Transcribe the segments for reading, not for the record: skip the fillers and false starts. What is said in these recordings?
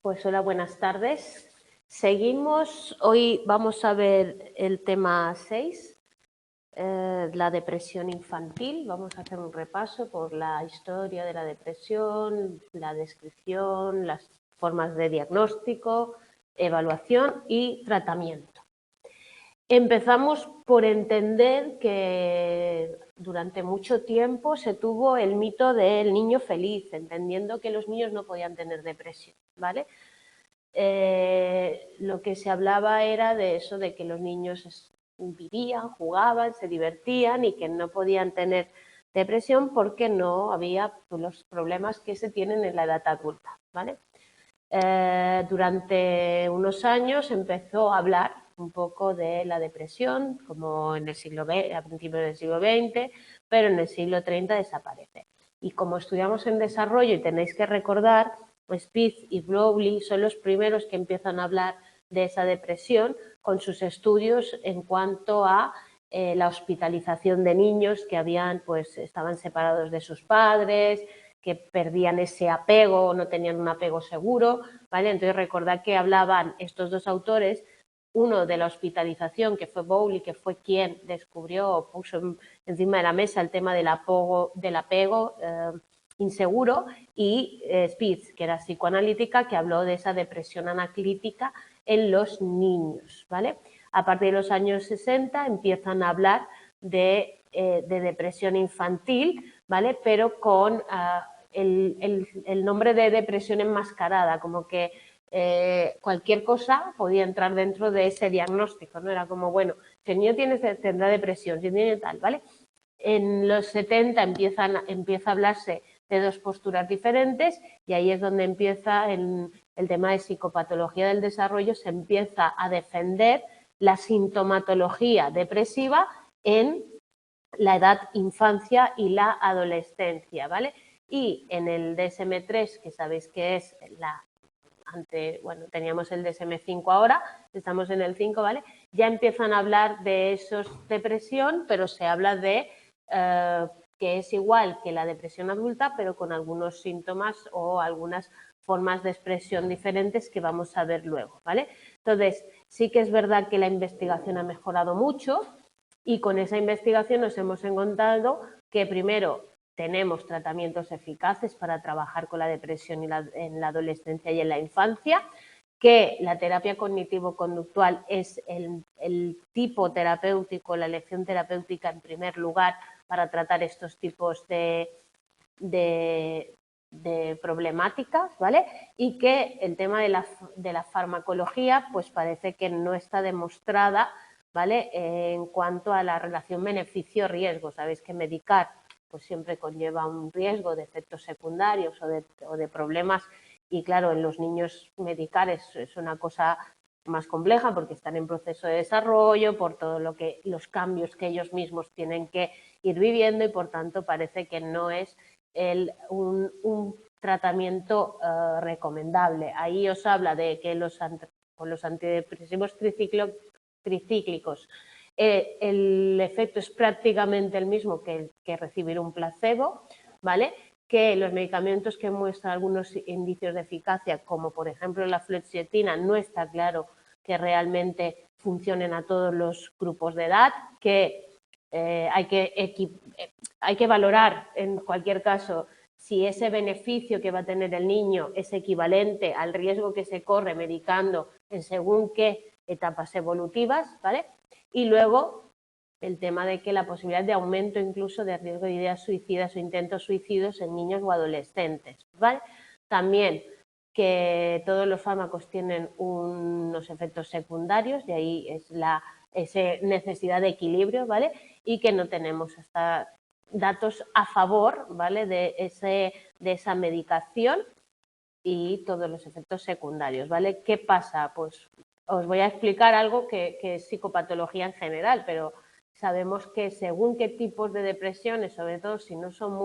Pues hola, buenas tardes. Seguimos, hoy vamos a ver el tema 6, la depresión infantil. Vamos a hacer un repaso por la historia de la depresión, la descripción, las formas de diagnóstico, evaluación y tratamiento. Empezamos por entender que durante mucho tiempo se tuvo el mito del niño feliz, entendiendo que los niños no podían tener depresión, ¿vale? Lo que se hablaba era de eso, de que los niños vivían, jugaban, se divertían y que no podían tener depresión porque no había los problemas que se tienen en la edad adulta, ¿vale? Durante unos años empezó a hablar un poco de la depresión, como en el siglo XX, a principios del siglo XX, pero en el siglo XXX desaparece. Y como estudiamos en desarrollo, y tenéis que recordar, Spitz y Bowlby son los primeros que empiezan a hablar de esa depresión con sus estudios en cuanto a la hospitalización de niños que estaban separados de sus padres, que perdían ese apego, no tenían un apego seguro, ¿vale? Entonces recordad que hablaban estos dos autores, uno de la hospitalización, que fue Bowlby, que fue quien descubrió o puso encima de la mesa el tema del apego inseguro, y Spitz, que era psicoanalítica, que habló de esa depresión anaclítica en los niños, ¿vale? A partir de los años 60 empiezan a hablar de depresión infantil, ¿vale? Pero con el nombre de depresión enmascarada, como que cualquier cosa podía entrar dentro de ese diagnóstico, ¿no? Era como, bueno, si el niño tendrá depresión, si el niño tal, ¿vale? En los 70 empieza a hablarse de dos posturas diferentes y ahí es donde empieza el tema de psicopatología del desarrollo, se empieza a defender la sintomatología depresiva en la edad infancia y la adolescencia, ¿vale? Y en el DSM-3, que sabéis que es teníamos el DSM-5 ahora, estamos en el 5, ¿vale? Ya empiezan a hablar de esos depresión, pero se habla de que es igual que la depresión adulta, pero con algunos síntomas o algunas formas de expresión diferentes que vamos a ver luego, ¿vale? Entonces, sí que es verdad que la investigación ha mejorado mucho y con esa investigación nos hemos encontrado que primero tenemos tratamientos eficaces para trabajar con la depresión en la adolescencia y en la infancia, que la terapia cognitivo-conductual es el tipo terapéutico, la elección terapéutica en primer lugar para tratar estos tipos de problemáticas, ¿vale? Y que el tema de la farmacología pues parece que no está demostrada, ¿vale? En cuanto a la relación beneficio-riesgo. Sabéis que medicar pues siempre conlleva un riesgo de efectos secundarios o de problemas y claro, en los niños medicar es una cosa más compleja porque están en proceso de desarrollo, por todo los cambios que ellos mismos tienen que ir viviendo y por tanto parece que no es un tratamiento recomendable. Ahí os habla de que con los antidepresivos tricíclicos el efecto es prácticamente el mismo que recibir un placebo, ¿vale? Que los medicamentos que muestran algunos indicios de eficacia, como por ejemplo la fluoxetina, no está claro que realmente funcionen a todos los grupos de edad, que hay que valorar en cualquier caso si ese beneficio que va a tener el niño es equivalente al riesgo que se corre medicando en según qué etapas evolutivas, ¿vale? Y luego el tema de que la posibilidad de aumento incluso de riesgo de ideas suicidas o intentos suicidios en niños o adolescentes, ¿vale? También que todos los fármacos tienen unos efectos secundarios, de ahí es esa necesidad de equilibrio, ¿vale? Y que no tenemos hasta datos a favor, ¿vale? De esa medicación y todos los efectos secundarios, ¿vale? ¿Qué pasa? Pues os voy a explicar algo que es psicopatología en general, pero sabemos que según qué tipos de depresiones, sobre todo si no son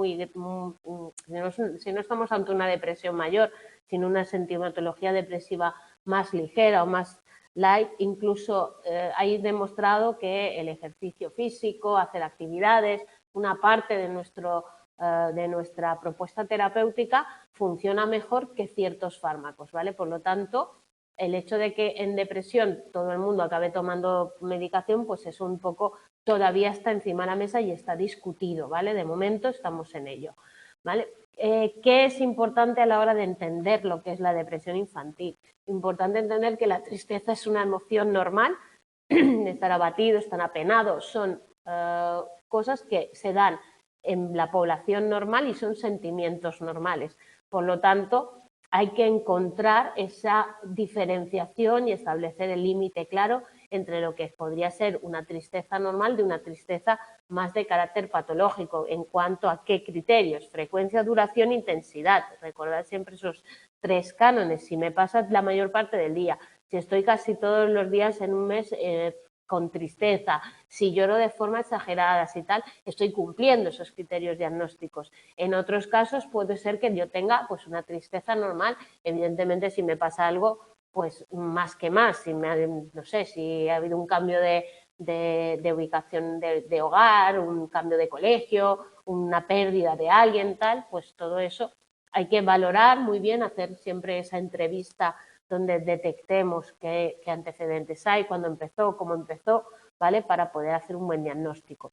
si no estamos ante una depresión mayor, sino una sintomatología depresiva más ligera o más light, incluso hay demostrado que el ejercicio físico, hacer actividades, una parte de nuestro de nuestra propuesta terapéutica funciona mejor que ciertos fármacos, ¿vale? Por lo tanto, el hecho de que en depresión todo el mundo acabe tomando medicación, pues es un poco, todavía está encima de la mesa y está discutido, ¿vale? De momento estamos en ello, ¿vale? ¿Qué es importante a la hora de entender lo que es la depresión infantil? Importante entender que la tristeza es una emoción normal, estar abatido, estar apenado, son cosas que se dan en la población normal y son sentimientos normales. Por lo tanto, hay que encontrar esa diferenciación y establecer el límite claro entre lo que podría ser una tristeza normal de una tristeza más de carácter patológico en cuanto a qué criterios, frecuencia, duración, intensidad. Recordad siempre esos 3 cánones. Si me pasa la mayor parte del día, si estoy casi todos los días en un mes con tristeza, si lloro de forma exagerada, si tal, estoy cumpliendo esos criterios diagnósticos. En otros casos puede ser que yo tenga pues una tristeza normal, evidentemente si me pasa algo, pues más que más, si no sé, si ha habido un cambio de ubicación de hogar, un cambio de colegio, una pérdida de alguien, tal, pues todo eso hay que valorar muy bien, hacer siempre esa entrevista donde detectemos qué antecedentes hay, cuándo empezó, cómo empezó, ¿vale? Para poder hacer un buen diagnóstico.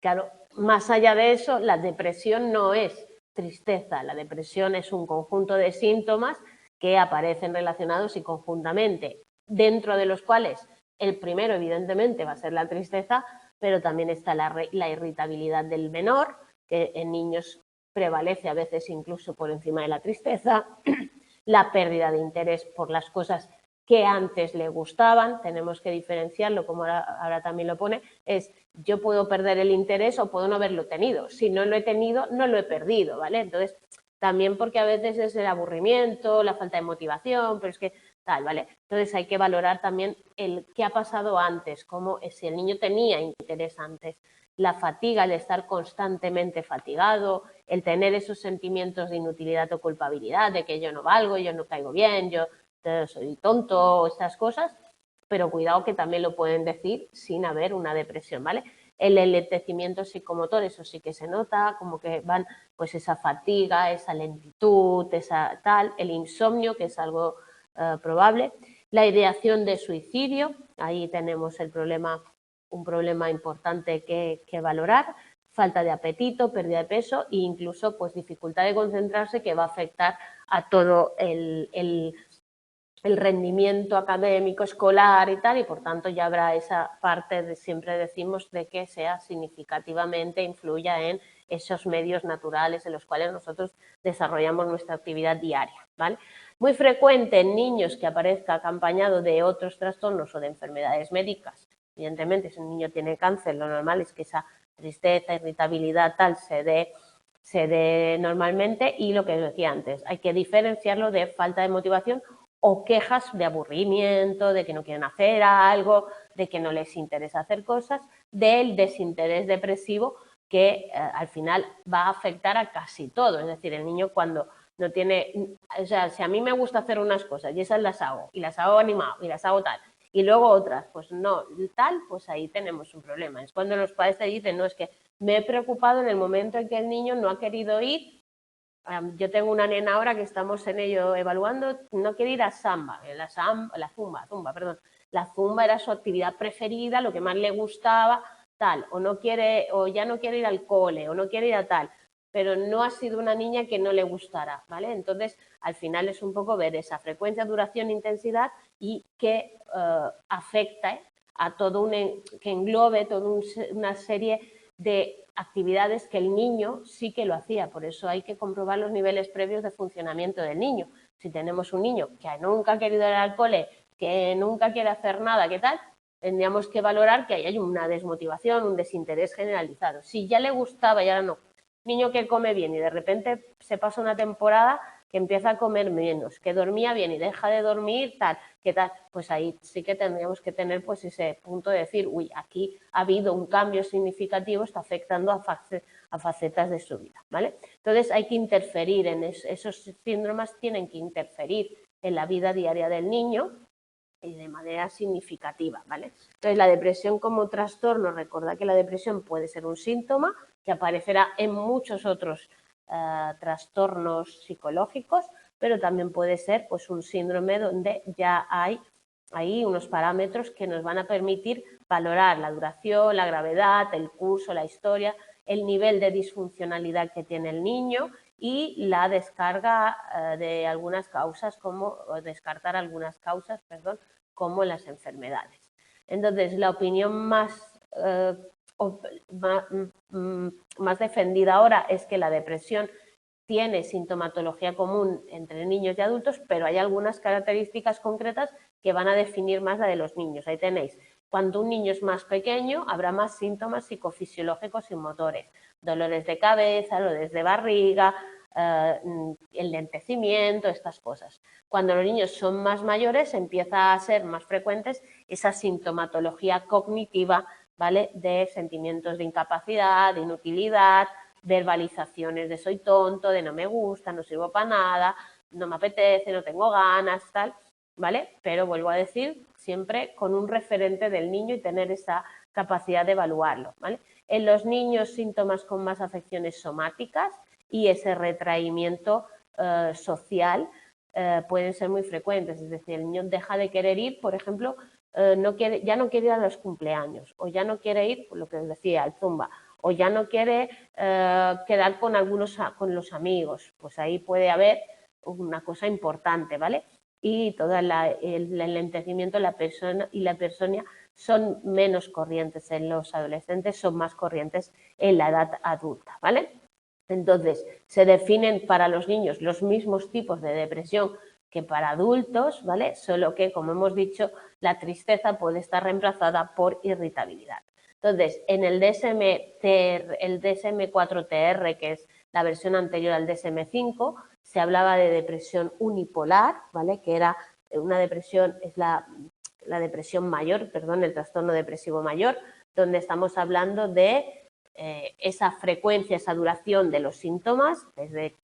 Claro, más allá de eso, la depresión no es tristeza, la depresión es un conjunto de síntomas que aparecen relacionados y conjuntamente, dentro de los cuales el primero evidentemente va a ser la tristeza, pero también está la irritabilidad del menor, que en niños prevalece a veces incluso por encima de la tristeza, la pérdida de interés por las cosas que antes le gustaban, tenemos que diferenciarlo, como ahora también lo pone, es yo puedo perder el interés o puedo no haberlo tenido. Si no lo he tenido, no lo he perdido, ¿vale? Entonces, también porque a veces es el aburrimiento, la falta de motivación, pero es que tal, ¿vale? Entonces hay que valorar también el qué ha pasado antes, cómo si el niño tenía interés antes, la fatiga, el estar constantemente fatigado, el tener esos sentimientos de inutilidad o culpabilidad, de que yo no valgo, yo no caigo bien, yo soy tonto, estas cosas, pero cuidado que también lo pueden decir sin haber una depresión, ¿vale? El enlentecimiento psicomotor, eso sí que se nota, como que van pues esa fatiga, esa lentitud, esa tal, el insomnio, que es algo probable, la ideación de suicidio, ahí tenemos el problema, un problema importante que valorar, falta de apetito, pérdida de peso e incluso pues dificultad de concentrarse que va a afectar a todo el rendimiento académico, escolar y tal, y por tanto ya habrá esa parte, siempre decimos, de que sea significativamente influya en esos medios naturales en los cuales nosotros desarrollamos nuestra actividad diaria, ¿vale? Muy frecuente en niños que aparezca acompañado de otros trastornos o de enfermedades médicas. Evidentemente, si un niño tiene cáncer, lo normal es que esa tristeza, irritabilidad, tal, se dé normalmente, y lo que os decía antes, hay que diferenciarlo de falta de motivación o quejas de aburrimiento, de que no quieren hacer algo, de que no les interesa hacer cosas, del desinterés depresivo que al final va a afectar a casi todo. Es decir, el niño cuando no tiene, o sea, si a mí me gusta hacer unas cosas y esas las hago, y las hago animado, y las hago tal, y luego otras, pues no, tal, pues ahí tenemos un problema. Es cuando los padres te dicen, no, es que me he preocupado en el momento en que el niño no ha querido ir. Yo tengo una nena ahora que estamos en ello evaluando, no quiere ir a samba, zumba, perdón. La zumba era su actividad preferida, lo que más le gustaba, tal, o no quiere, o ya no quiere ir al cole, o no quiere ir a tal, pero no ha sido una niña que no le gustara, ¿vale? Entonces, al final es un poco ver esa frecuencia, duración, intensidad y que afecta a todo que englobe toda una serie de actividades que el niño sí que lo hacía. Por eso hay que comprobar los niveles previos de funcionamiento del niño. Si tenemos un niño que nunca ha querido ir al cole, que nunca quiere hacer nada, ¿qué tal? Tendríamos que valorar que ahí hay una desmotivación, un desinterés generalizado. Si ya le gustaba y ahora no, niño que come bien y de repente se pasa una temporada que empieza a comer menos, que dormía bien y deja de dormir, tal, ¿qué tal? Pues ahí sí que tendríamos que tener pues ese punto de decir, uy, aquí ha habido un cambio significativo, está afectando a facetas de su vida, ¿vale? Entonces hay que interferir en esos síndromes, tienen que interferir en la vida diaria del niño y de manera significativa, ¿vale? Entonces, la depresión como trastorno, recordad que la depresión puede ser un síntoma que aparecerá en muchos otros trastornos psicológicos, pero también puede ser pues, un síndrome donde ya hay ahí unos parámetros que nos van a permitir valorar la duración, la gravedad, el curso, la historia, el nivel de disfuncionalidad que tiene el niño y la descarga de algunas causas, o descartar algunas causas, perdón, como las enfermedades. Entonces, la opinión más defendida ahora es que la depresión tiene sintomatología común entre niños y adultos, pero hay algunas características concretas que van a definir más la de los niños. Ahí tenéis, cuando un niño es más pequeño habrá más síntomas psicofisiológicos y motores, dolores de cabeza, dolores de barriga, enlentecimiento, estas cosas. Cuando los niños son más mayores empieza a ser más frecuentes esa sintomatología cognitiva, ¿vale? De sentimientos de incapacidad, de inutilidad, verbalizaciones de soy tonto, de no me gusta, no sirvo para nada, no me apetece, no tengo ganas, tal, ¿vale? Pero vuelvo a decir, siempre con un referente del niño y tener esa capacidad de evaluarlo, ¿vale? En los niños, síntomas con más afecciones somáticas y ese retraimiento social pueden ser muy frecuentes, es decir, el niño deja de querer ir, por ejemplo, ya no quiere ir a los cumpleaños, o ya no quiere ir, lo que os decía, al zumba, o ya no quiere quedar con los amigos, pues ahí puede haber una cosa importante, ¿vale? Y todo el enlentecimiento la hipersonia son menos corrientes en los adolescentes, son más corrientes en la edad adulta, ¿vale? Entonces, se definen para los niños los mismos tipos de depresión que para adultos, ¿vale? Solo que, como hemos dicho, la tristeza puede estar reemplazada por irritabilidad. Entonces, en el DSM-4TR, que es la versión anterior al DSM-5, se hablaba de depresión unipolar, ¿vale? Que era una depresión, es la depresión mayor, perdón, el trastorno depresivo mayor, donde estamos hablando de esa frecuencia, esa duración de los síntomas, desde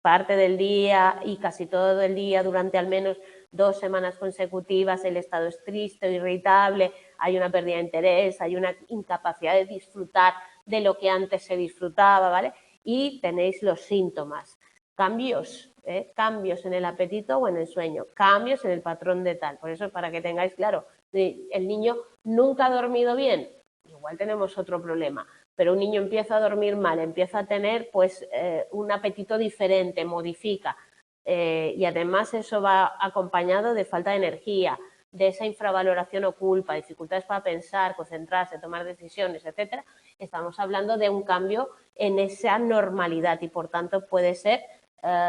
parte del día y casi todo el día durante al menos 2 semanas consecutivas, el estado es triste, irritable, hay una pérdida de interés, hay una incapacidad de disfrutar de lo que antes se disfrutaba, ¿vale? Y tenéis los síntomas, cambios en el apetito o en el sueño, cambios en el patrón de tal. Por eso, para que tengáis claro, el niño nunca ha dormido bien, igual tenemos otro problema, pero un niño empieza a dormir mal, empieza a tener pues un apetito diferente, modifica, y además eso va acompañado de falta de energía, de esa infravaloración o culpa, dificultades para pensar, concentrarse, tomar decisiones, etcétera. Estamos hablando de un cambio en esa normalidad y por tanto puede ser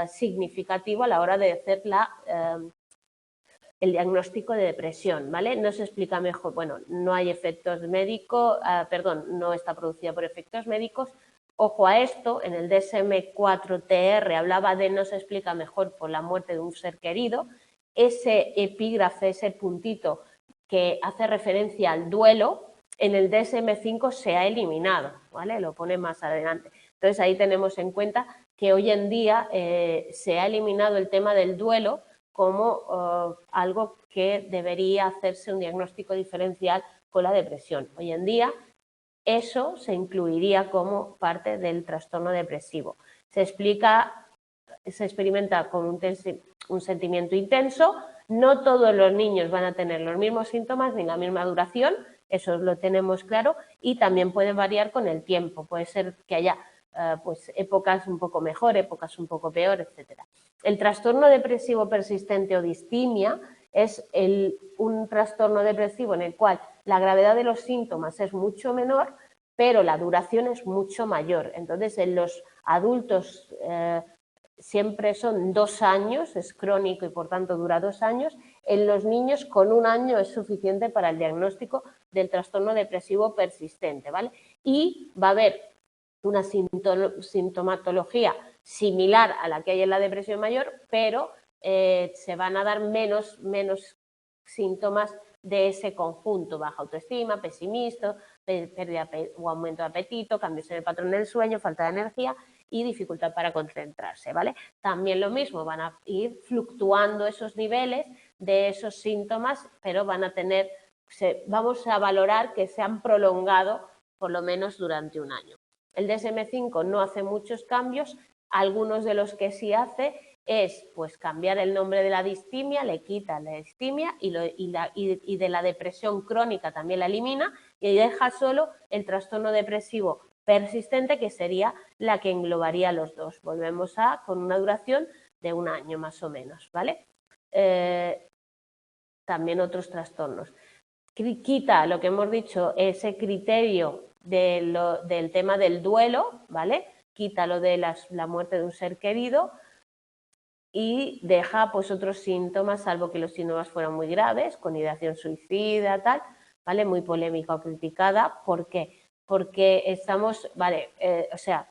significativo a la hora de hacer el diagnóstico de depresión, ¿vale? No se explica mejor, bueno, no hay efectos médicos, no está producida por efectos médicos. Ojo a esto, en el DSM-4TR hablaba de no se explica mejor por la muerte de un ser querido. Ese epígrafe, ese puntito que hace referencia al duelo, en el DSM-5 se ha eliminado, ¿vale? Lo pone más adelante. Entonces ahí tenemos en cuenta que hoy en día se ha eliminado el tema del duelo como algo que debería hacerse un diagnóstico diferencial con la depresión. Hoy en día eso se incluiría como parte del trastorno depresivo. Se experimenta con un sentimiento intenso, no todos los niños van a tener los mismos síntomas ni la misma duración, eso lo tenemos claro, y también puede variar con el tiempo, puede ser que haya pues épocas un poco mejor, épocas un poco peor, etcétera. El trastorno depresivo persistente o distimia es un trastorno depresivo en el cual la gravedad de los síntomas es mucho menor, pero la duración es mucho mayor. Entonces, en los adultos siempre son 2 años, es crónico y por tanto dura 2 años. En los niños con 1 año es suficiente para el diagnóstico del trastorno depresivo persistente, ¿vale? Y va a haber una sintomatología similar a la que hay en la depresión mayor, pero se van a dar menos síntomas de ese conjunto, baja autoestima, pesimismo, pérdida o aumento de apetito, cambios en el patrón del sueño, falta de energía y dificultad para concentrarse, ¿vale? También lo mismo, van a ir fluctuando esos niveles de esos síntomas, pero vamos a valorar que se han prolongado por lo menos durante un año. El DSM-5 no hace muchos cambios, algunos de los que sí hace es pues cambiar el nombre de la distimia, le quita la distimia y de la depresión crónica también la elimina y deja solo el trastorno depresivo persistente, que sería la que englobaría los dos. Volvemos con una duración de un año más o menos, ¿vale? También otros trastornos. Quita lo que hemos dicho, ese criterio del tema del duelo, ¿vale? Quita lo de la muerte de un ser querido y deja pues otros síntomas, salvo que los síntomas fueran muy graves, con ideación suicida, tal, ¿vale? Muy polémica o criticada. ¿Por qué? Porque estamos, vale, o sea,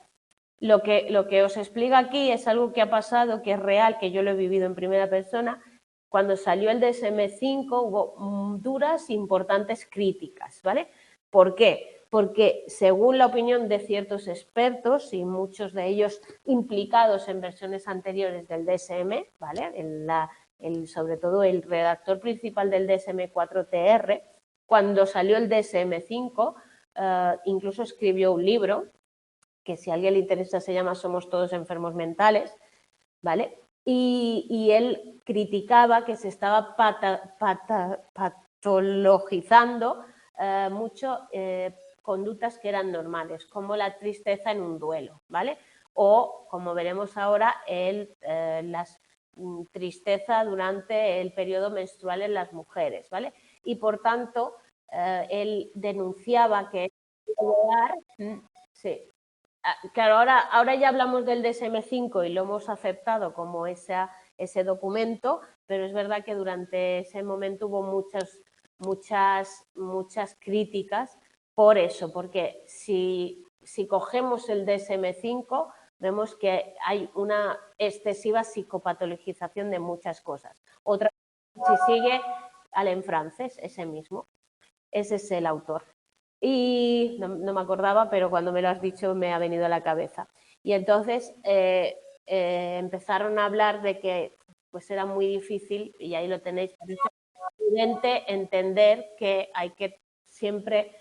lo que os explico aquí es algo que ha pasado, que es real, que yo lo he vivido en primera persona. Cuando salió el DSM-5 hubo duras, importantes críticas, ¿vale? ¿Por qué? Porque según la opinión de ciertos expertos y muchos de ellos implicados en versiones anteriores del DSM, ¿vale? Sobre todo el redactor principal del DSM-4TR, cuando salió el DSM-5, incluso escribió un libro que si a alguien le interesa se llama Somos todos enfermos mentales, ¿vale? Y él criticaba que se estaba patologizando mucho conductas que eran normales, como la tristeza en un duelo, ¿vale? O, como veremos ahora, la tristeza durante el periodo menstrual en las mujeres, ¿vale? Y, por tanto, él denunciaba que sí. Claro, ahora ya hablamos del DSM-5 y lo hemos aceptado como ese documento, pero es verdad que durante ese momento hubo muchas críticas por eso, porque si cogemos el DSM-5 vemos que hay una excesiva psicopatologización de muchas cosas. Otra, si sigue Alain Frances, ese mismo, ese es el autor. Y no me acordaba, pero cuando me lo has dicho me ha venido a la cabeza. Y entonces empezaron a hablar de que pues era muy difícil, y ahí lo tenéis, es evidente entender que hay que siempre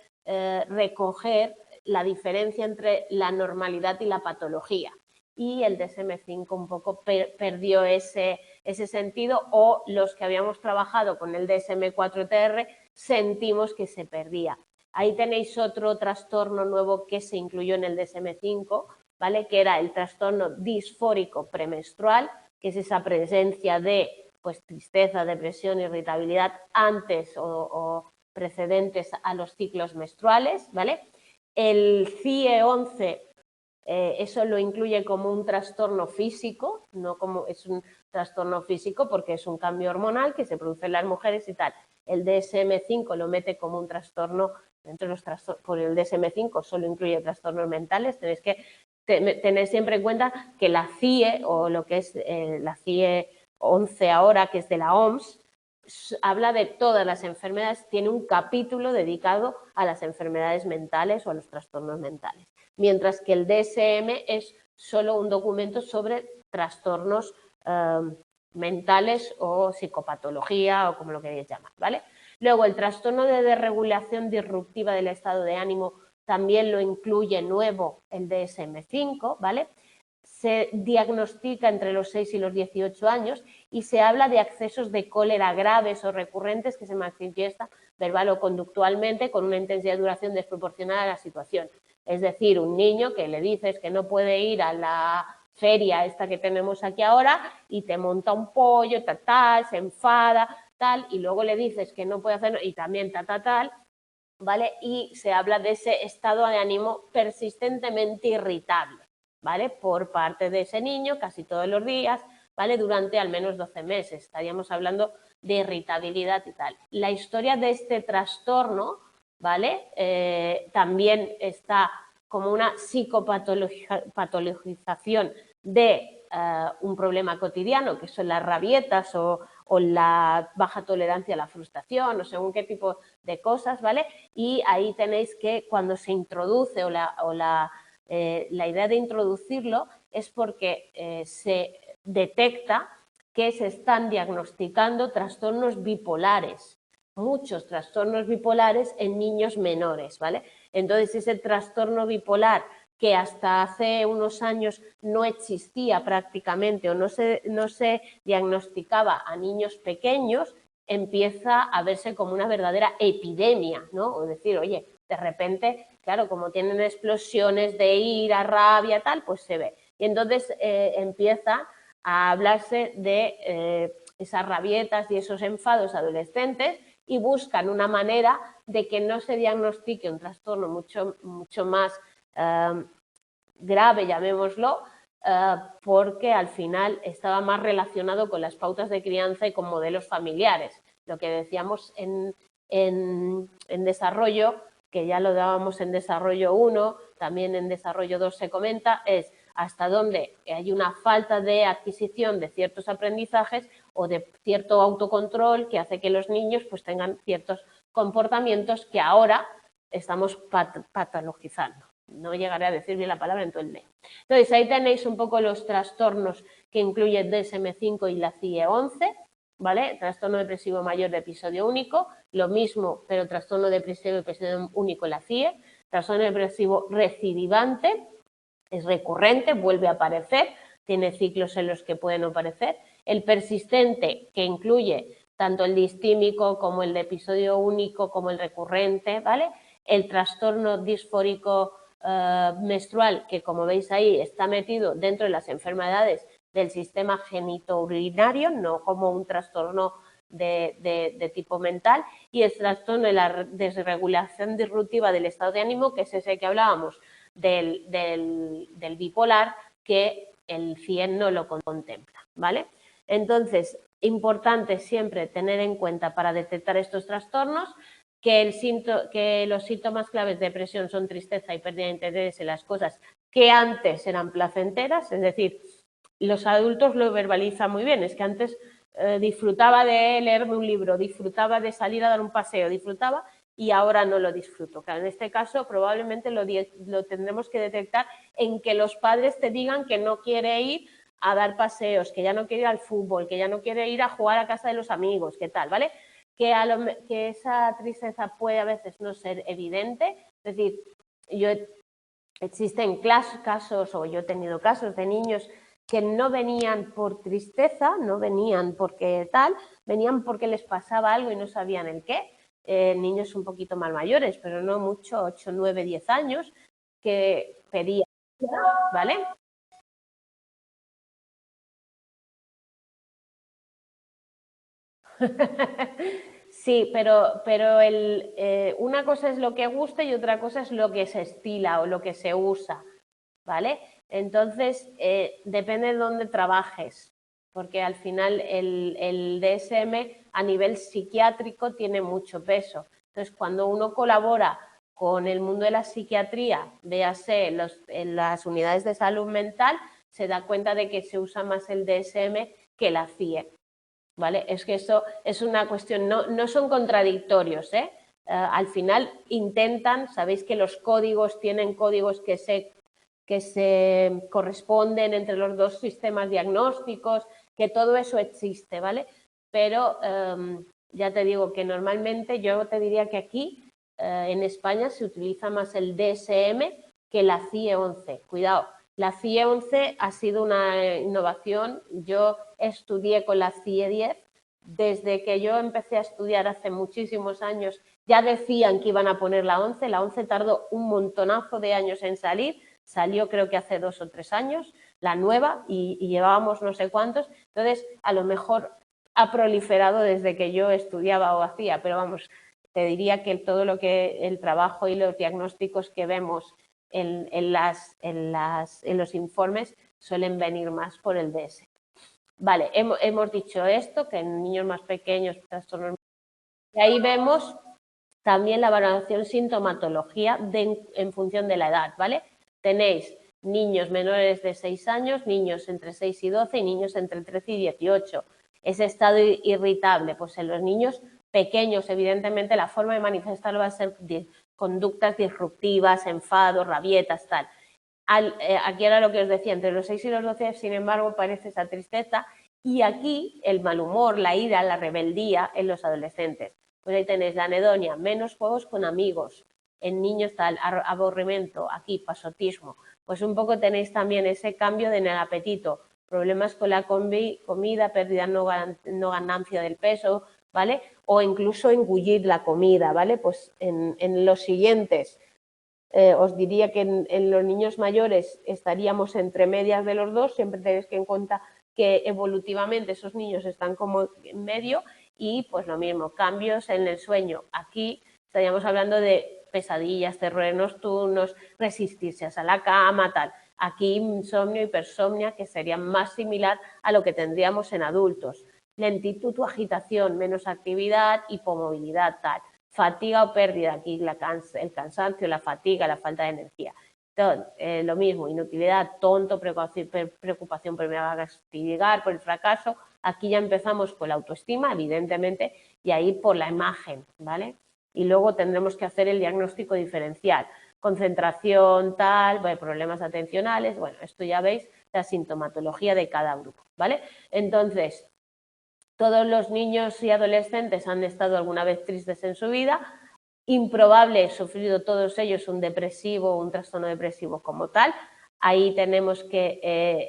recoger la diferencia entre la normalidad y la patología. Y el DSM-5 un poco perdió ese sentido, o los que habíamos trabajado con el DSM-4TR sentimos que se perdía. Ahí tenéis otro trastorno nuevo que se incluyó en el DSM-5, ¿vale? Que era el trastorno disfórico premenstrual, que es esa presencia de pues, tristeza, depresión, irritabilidad antes o precedentes a los ciclos menstruales, ¿vale? El CIE-11 eso lo incluye como un trastorno físico, no como es un trastorno físico porque es un cambio hormonal que se produce en las mujeres y tal. El DSM-5 lo mete como un trastorno, dentro de los trastornos, por el DSM-5 solo incluye trastornos mentales. Tenéis que tener siempre en cuenta que la CIE, o lo que es la CIE 11 ahora, que es de la OMS, habla de todas las enfermedades, tiene un capítulo dedicado a las enfermedades mentales o a los trastornos mentales, mientras que el DSM es solo un documento sobre trastornos mentales o psicopatología, o como lo queréis llamar, ¿vale? Luego, el trastorno de desregulación disruptiva del estado de ánimo también lo incluye nuevo el DSM-5, ¿vale? Se diagnostica entre los 6 y los 18 años y se habla de accesos de cólera graves o recurrentes que se manifiestan verbal o conductualmente con una intensidad de duración desproporcionada a la situación. Es decir, un niño que le dices que no puede ir a la feria esta que tenemos aquí ahora y te monta un pollo, tal, se enfada, tal, y luego le dices que no puede hacerlo y también tal, ¿vale? Y se habla de ese estado de ánimo persistentemente irritable, ¿vale? Por parte de ese niño casi todos los días, ¿vale? Durante al menos 12 meses. Estaríamos hablando de irritabilidad y tal. La historia de este trastorno, ¿vale? También está como una psicopatologización de un problema cotidiano, que son las rabietas o la baja tolerancia a la frustración o según qué tipo de cosas, ¿vale? Y ahí tenéis que cuando se introduce la idea de introducirlo es porque se detecta que se están diagnosticando trastornos bipolares, muchos trastornos bipolares en niños menores, ¿vale? Entonces, ese trastorno bipolar que hasta hace unos años no existía prácticamente o no se diagnosticaba a niños pequeños, empieza a verse como una verdadera epidemia, ¿no? Es decir, oye, de repente, claro, como tienen explosiones de ira, rabia, tal, pues se ve. Y entonces empieza a hablarse de esas rabietas y esos enfados adolescentes y buscan una manera de que no se diagnostique un trastorno mucho más grave, llamémoslo, porque al final estaba más relacionado con las pautas de crianza y con modelos familiares. Lo que decíamos en desarrollo, que ya lo dábamos en desarrollo 1, también en desarrollo 2 se comenta, es hasta dónde hay una falta de adquisición de ciertos aprendizajes o de cierto autocontrol que hace que los niños pues tengan ciertos comportamientos que ahora estamos patologizando. No llegaré a decir bien la palabra en todo el día. Entonces, ahí tenéis un poco los trastornos que incluye el DSM-5 y la CIE-11, ¿vale? Trastorno depresivo mayor de episodio único, lo mismo, pero trastorno depresivo de episodio único en la CIE, trastorno depresivo recidivante, es recurrente, vuelve a aparecer, tiene ciclos en los que pueden aparecer. El persistente, que incluye tanto el distímico como el de episodio único, como el recurrente, ¿vale? El trastorno disfórico menstrual, que como veis ahí está metido dentro de las enfermedades del sistema genitourinario, no como un trastorno de tipo mental, y el trastorno de la desregulación disruptiva del estado de ánimo, que es ese que hablábamos del bipolar, que el CIE no lo contempla, ¿vale? Entonces, importante siempre tener en cuenta para detectar estos trastornos que los síntomas claves de depresión son tristeza y pérdida de interés en las cosas que antes eran placenteras, es decir, los adultos lo verbalizan muy bien, es que antes disfrutaba de leerme un libro, disfrutaba de salir a dar un paseo, disfrutaba y ahora no lo disfruto. Claro, en este caso probablemente lo tendremos que detectar en que los padres te digan que no quiere ir a dar paseos, que ya no quiere ir al fútbol, que ya no quiere ir a jugar a casa de los amigos, ¿qué tal? ¿Vale? Que esa tristeza puede a veces no ser evidente, es decir, existen casos, o yo he tenido casos de niños que no venían por tristeza, no venían porque tal, venían porque les pasaba algo y no sabían el qué. Niños un poquito más mayores, pero no mucho, 8, 9, 10 años, que pedían, ¿vale? Sí, pero una cosa es lo que gusta y otra cosa es lo que se estila o lo que se usa, ¿vale? Entonces, depende de dónde trabajes, porque al final el DSM a nivel psiquiátrico tiene mucho peso. Entonces, cuando uno colabora con el mundo de la psiquiatría, véase en las unidades de salud mental, se da cuenta de que se usa más el DSM que la CIE. ¿Vale? Es que eso es una cuestión, no son contradictorios, ¿eh? Al final intentan, sabéis que los códigos tienen códigos que se corresponden entre los dos sistemas diagnósticos, que todo eso existe, ¿vale? Pero ya te digo que normalmente yo te diría que aquí en España se utiliza más el DSM que la CIE-11. Cuidado, la CIE-11 ha sido una innovación. Yo estudié con la CIE-10. Desde que yo empecé a estudiar hace muchísimos años, ya decían que iban a poner la 11. La 11 tardó un montonazo de años en salir. Salió creo que hace 2 o 3 años, la nueva, y llevábamos no sé cuántos. Entonces, a lo mejor ha proliferado desde que yo estudiaba o hacía, pero vamos, te diría que todo lo que el trabajo y los diagnósticos que vemos en los informes suelen venir más por el DS. Vale, hemos dicho esto, que en niños más pequeños, trastornos. Y ahí vemos también la valoración sintomatología en función de la edad, ¿vale? Tenéis niños menores de 6 años, niños entre 6 y 12 y niños entre 13 y 18. Ese estado irritable, pues en los niños pequeños, evidentemente, la forma de manifestarlo va a ser conductas disruptivas, enfados, rabietas, tal. Aquí era lo que os decía, entre los 6 y los 12, sin embargo, aparece esa tristeza Y aquí el mal humor, la ira, la rebeldía en los adolescentes. Pues ahí tenéis la anedonia, menos juegos con amigos. En niños tal, aburrimiento, aquí pasotismo. Pues un poco tenéis también ese cambio en el apetito, problemas con la comida, pérdida no ganancia del peso, ¿vale? O incluso engullir la comida, ¿vale? Pues en los siguientes, os diría que en los niños mayores estaríamos entre medias de los dos, siempre tenéis que en cuenta que evolutivamente esos niños están como en medio y pues lo mismo, cambios en el sueño. Aquí estaríamos hablando de pesadillas, terrores nocturnos, resistirse a la cama, tal. Aquí insomnio, hipersomnia, que sería más similar a lo que tendríamos en adultos. Lentitud o agitación, menos actividad, hipomovilidad, tal. Fatiga o pérdida, aquí el cansancio, la fatiga, la falta de energía. Entonces, lo mismo, inutilidad, tonto, preocupación por castigar, por el fracaso. Aquí ya empezamos con la autoestima, evidentemente, y ahí por la imagen, ¿vale? Y luego tendremos que hacer el diagnóstico diferencial. Concentración, tal, bueno, problemas atencionales, bueno, esto ya veis la sintomatología de cada grupo, ¿vale? Entonces, todos los niños y adolescentes han estado alguna vez tristes en su vida, improbable sufrido todos ellos un depresivo o un trastorno depresivo como tal. Ahí tenemos que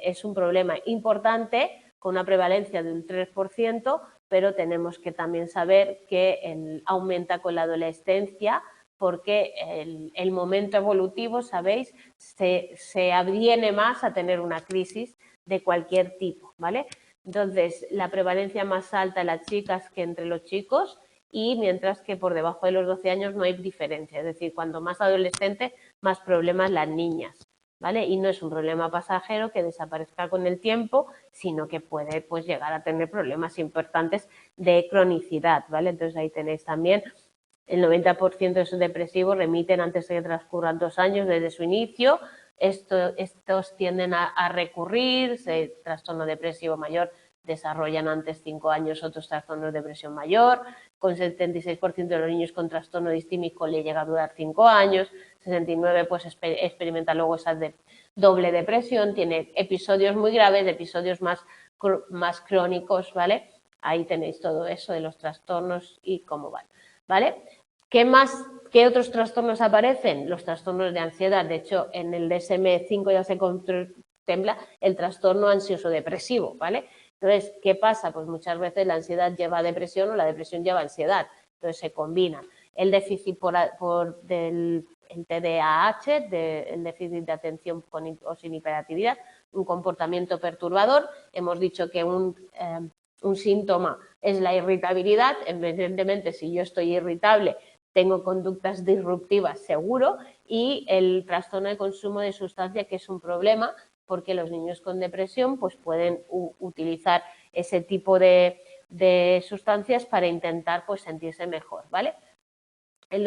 es un problema importante con una prevalencia de un 3%, pero tenemos que también saber que aumenta con la adolescencia porque el momento evolutivo, sabéis, se aviene más a tener una crisis de cualquier tipo, ¿vale? Entonces, la prevalencia más alta en las chicas que entre los chicos y mientras que por debajo de los 12 años no hay diferencia. Es decir, cuanto más adolescente, más problemas las niñas, ¿vale? Y no es un problema pasajero que desaparezca con el tiempo, sino que puede pues, llegar a tener problemas importantes de cronicidad, ¿vale? Entonces, ahí tenéis también el 90% de esos depresivos remiten antes de que transcurran 2 años desde su inicio. Estos tienden a recurrir, trastorno depresivo mayor desarrollan antes 5 años otros trastornos de depresión mayor, con 76% de los niños con trastorno distímico le llega a durar 5 años, 69% pues experimenta luego esa doble depresión, tiene episodios muy graves, episodios más crónicos, ¿vale? Ahí tenéis todo eso de los trastornos y cómo van, ¿vale? ¿Qué otros trastornos aparecen? Los trastornos de ansiedad. De hecho, en el DSM-5 ya se contempla el trastorno ansioso-depresivo, ¿vale? Entonces, ¿qué pasa? Pues muchas veces la ansiedad lleva a depresión o la depresión lleva a ansiedad. Entonces, se combinan. El déficit el TDAH, el déficit de atención con o sin hiperactividad, un comportamiento perturbador. Hemos dicho que un síntoma es la irritabilidad. Evidentemente, si yo estoy irritable, tengo conductas disruptivas seguro, y el trastorno de consumo de sustancia, que es un problema porque los niños con depresión pues, pueden utilizar ese tipo de sustancias para intentar pues, sentirse mejor, ¿vale? En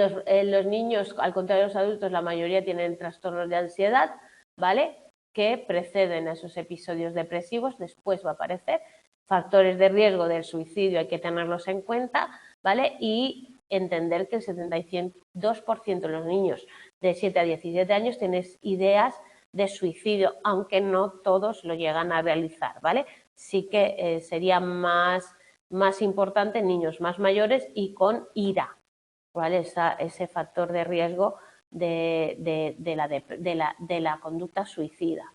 los niños, al contrario de los adultos, la mayoría tienen trastornos de ansiedad, ¿vale? Que preceden a esos episodios depresivos, después va a aparecer. Factores de riesgo del suicidio hay que tenerlos en cuenta, ¿vale? Y entender que el 72% de los niños de 7 a 17 años tienen ideas de suicidio, aunque no todos lo llegan a realizar, ¿vale? Sí que sería más importante en niños más mayores y con ira, ¿vale? Ese factor de riesgo de la conducta suicida,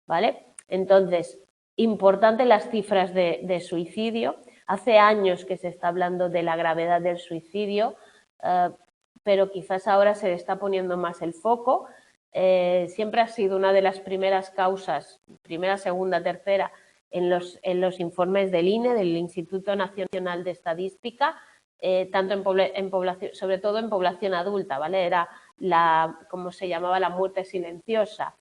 ¿vale? Entonces, importante las cifras de suicidio. Hace años que se está hablando de la gravedad del suicidio, pero quizás ahora se le está poniendo más el foco. Siempre ha sido una de las primeras causas, primera, segunda, tercera, en los informes del INE, del Instituto Nacional de Estadística, tanto en población, sobre todo en población adulta, ¿vale? Era como se llamaba, la muerte silenciosa.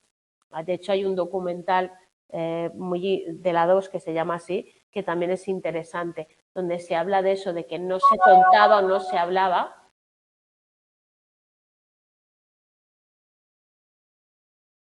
De hecho, hay un documental de la 2 que se llama así, que también es interesante, donde se habla de eso, de que no se contaba o no se hablaba.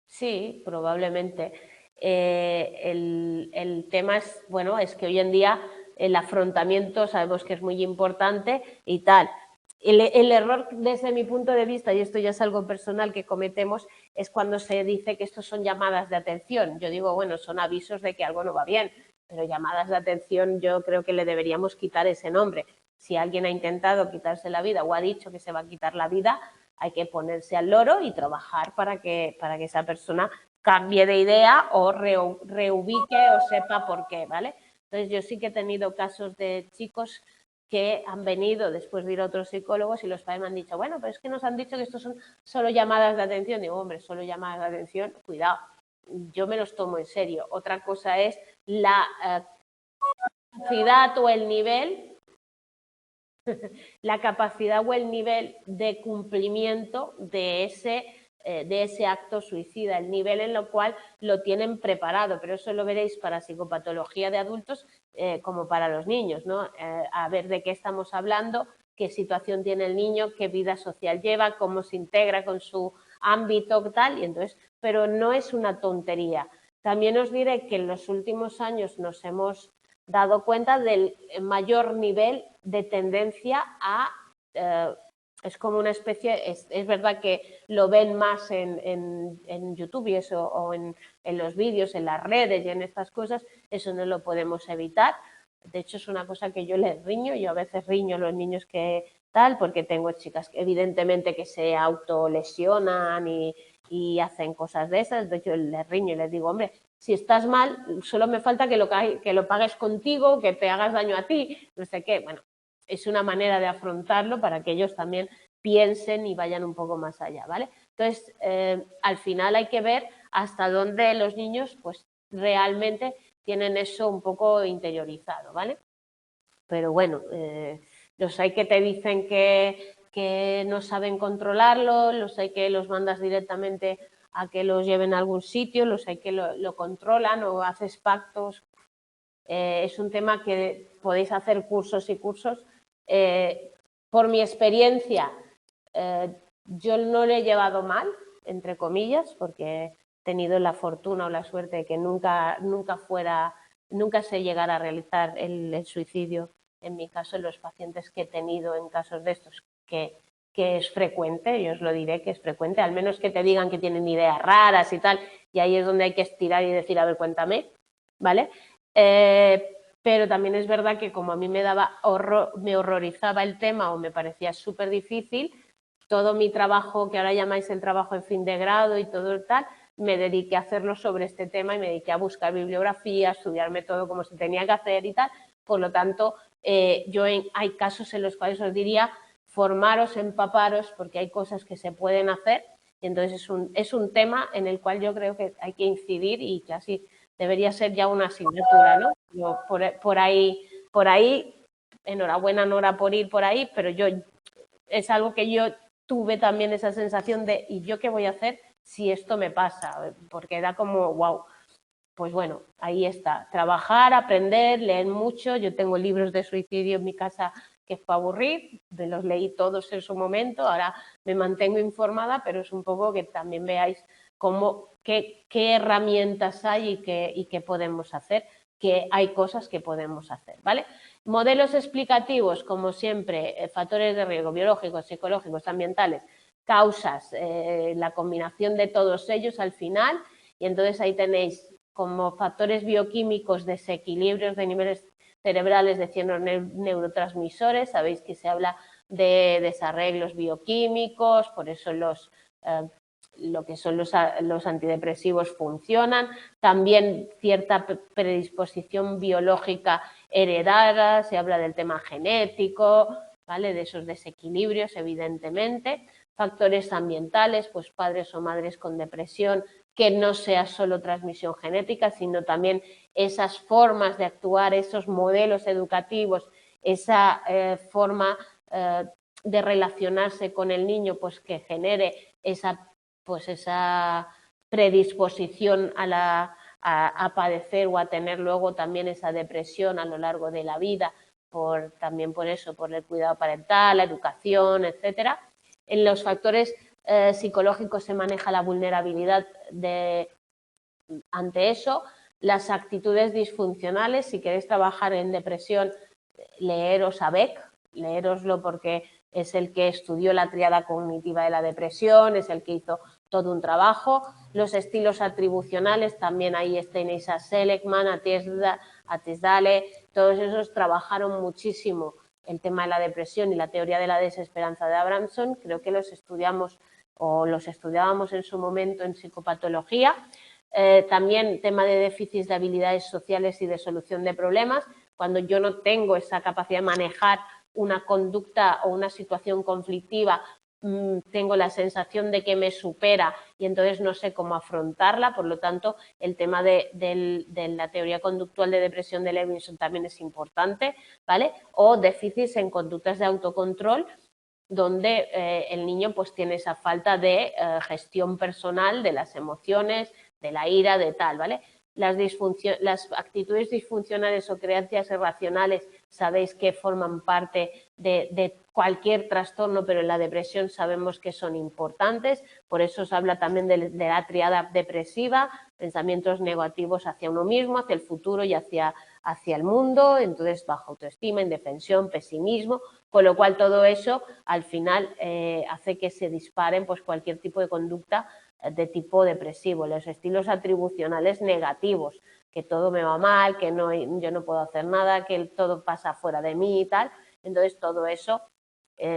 Sí, probablemente. El tema es, bueno, es que hoy en día el afrontamiento sabemos que es muy importante y tal. El error desde mi punto de vista, y esto ya es algo personal que cometemos, es cuando se dice que estos son llamadas de atención. Yo digo, bueno, son avisos de que algo no va bien. pero llamadas de atención yo creo que le deberíamos quitar ese nombre. Si alguien ha intentado quitarse la vida o ha dicho que se va a quitar la vida, hay que ponerse al loro y trabajar para que esa persona cambie de idea o reubique o sepa por qué, ¿vale? Entonces yo sí que he tenido casos de chicos que han venido después de ir a otros psicólogos y los padres me han dicho, bueno, pero es que nos han dicho que estos son solo llamadas de atención. Digo, hombre, solo llamadas de atención, cuidado, yo me los tomo en serio. Otra cosa es la capacidad o el nivel la capacidad o el nivel de cumplimiento de ese acto suicida, el nivel en el cual lo tienen preparado, pero eso lo veréis para psicopatología de adultos como para los niños, ¿no? A ver de qué estamos hablando, qué situación tiene el niño, qué vida social lleva, cómo se integra con su ámbito, tal, y entonces, pero no es una tontería. También os diré que en los últimos años nos hemos dado cuenta del mayor nivel de tendencia a... es como una especie, es verdad que lo ven más en YouTube y eso, o en los vídeos, en las redes y en estas cosas, eso no lo podemos evitar. De hecho, es una cosa que yo les riño, yo a veces riño a los niños que tal, porque tengo chicas que evidentemente que se autolesionan y hacen cosas de esas, entonces yo les riño y les digo, hombre, si estás mal, solo me falta que lo pagues contigo, que te hagas daño a ti, no sé qué. Bueno, es una manera de afrontarlo para que ellos también piensen y vayan un poco más allá, ¿vale? Entonces, al final hay que ver hasta dónde los niños pues realmente tienen eso un poco interiorizado, ¿vale? Pero bueno, los hay que te dicen que no saben controlarlo, los hay que los mandas directamente a que los lleven a algún sitio, los hay que lo controlan o haces pactos. Es un tema que podéis hacer cursos y cursos. Por mi experiencia, yo no lo he llevado mal, entre comillas, porque he tenido la fortuna o la suerte de que nunca se llegara a realizar el suicidio. En mi caso, en los pacientes que he tenido en casos de estos, que es frecuente, yo os lo diré que es frecuente, al menos que te digan que tienen ideas raras y tal, y ahí es donde hay que estirar y decir, a ver, cuéntame, ¿vale? Pero también es verdad que como a mí me horrorizaba el tema o me parecía súper difícil, todo mi trabajo, que ahora llamáis el trabajo en fin de grado y todo tal, me dediqué a hacerlo sobre este tema y me dediqué a buscar bibliografía, a estudiarme todo como se tenía que hacer y tal. Por lo tanto, hay casos en los cuales os diría formaros, empaparos, porque hay cosas que se pueden hacer. Y entonces es un tema en el cual yo creo que hay que incidir y casi debería ser ya una asignatura, ¿no? Yo por ahí, enhorabuena Nora por ir por ahí, pero es algo que yo tuve también esa sensación de ¿y yo qué voy a hacer si esto me pasa? Porque era como, wow, pues bueno, ahí está, trabajar, aprender, leer mucho. Yo tengo libros de suicidio en mi casa que fue aburrir, me los leí todos en su momento, ahora me mantengo informada, pero es un poco que también veáis qué herramientas hay y qué podemos hacer, que hay cosas que podemos hacer, ¿vale? Modelos explicativos, como siempre, factores de riesgo biológicos, psicológicos, ambientales, causas, la combinación de todos ellos al final, y entonces ahí tenéis como factores bioquímicos, desequilibrios de niveles cerebrales de ciertos neurotransmisores. Sabéis que se habla de desarreglos bioquímicos, por eso lo que son los antidepresivos funcionan. También cierta predisposición biológica heredada, se habla del tema genético, ¿vale? De esos desequilibrios, evidentemente. Factores ambientales, pues padres o madres con depresión, que no sea solo transmisión genética, sino también esas formas de actuar, esos modelos educativos, esa forma de relacionarse con el niño, pues que genere esa predisposición a padecer o a tener luego también esa depresión a lo largo de la vida, también por eso, por el cuidado parental, la educación, etcétera. En los factores psicológicos se maneja la vulnerabilidad ante eso, las actitudes disfuncionales. Si queréis trabajar en depresión, leeros a Beck, leeroslo porque es el que estudió la tríada cognitiva de la depresión, es el que hizo todo un trabajo. Los estilos atribucionales, también ahí tenéis a Seligman, a Atisdale, todos esos trabajaron muchísimo el tema de la depresión y la teoría de la desesperanza de Abramson. Creo que los estudiamos o los estudiábamos en su momento en psicopatología. También tema de déficits de habilidades sociales y de solución de problemas. Cuando yo no tengo esa capacidad de manejar una conducta o una situación conflictiva, tengo la sensación de que me supera y entonces no sé cómo afrontarla. Por lo tanto, el tema de la teoría conductual de depresión de Levinson también es importante, ¿vale? O déficits en conductas de autocontrol, donde el niño pues tiene esa falta de gestión personal de las emociones, de la ira, de tal, ¿vale? Las actitudes disfuncionales o creencias irracionales sabéis que forman parte de cualquier trastorno, pero en la depresión sabemos que son importantes, por eso se habla también de la triada depresiva, pensamientos negativos hacia uno mismo, hacia el futuro y hacia el mundo, entonces baja autoestima, indefensión, pesimismo, con lo cual todo eso al final hace que se disparen pues, cualquier tipo de conducta de tipo depresivo, los estilos atribucionales negativos, que todo me va mal, que no, yo no puedo hacer nada, que todo pasa fuera de mí y tal. Entonces todo eso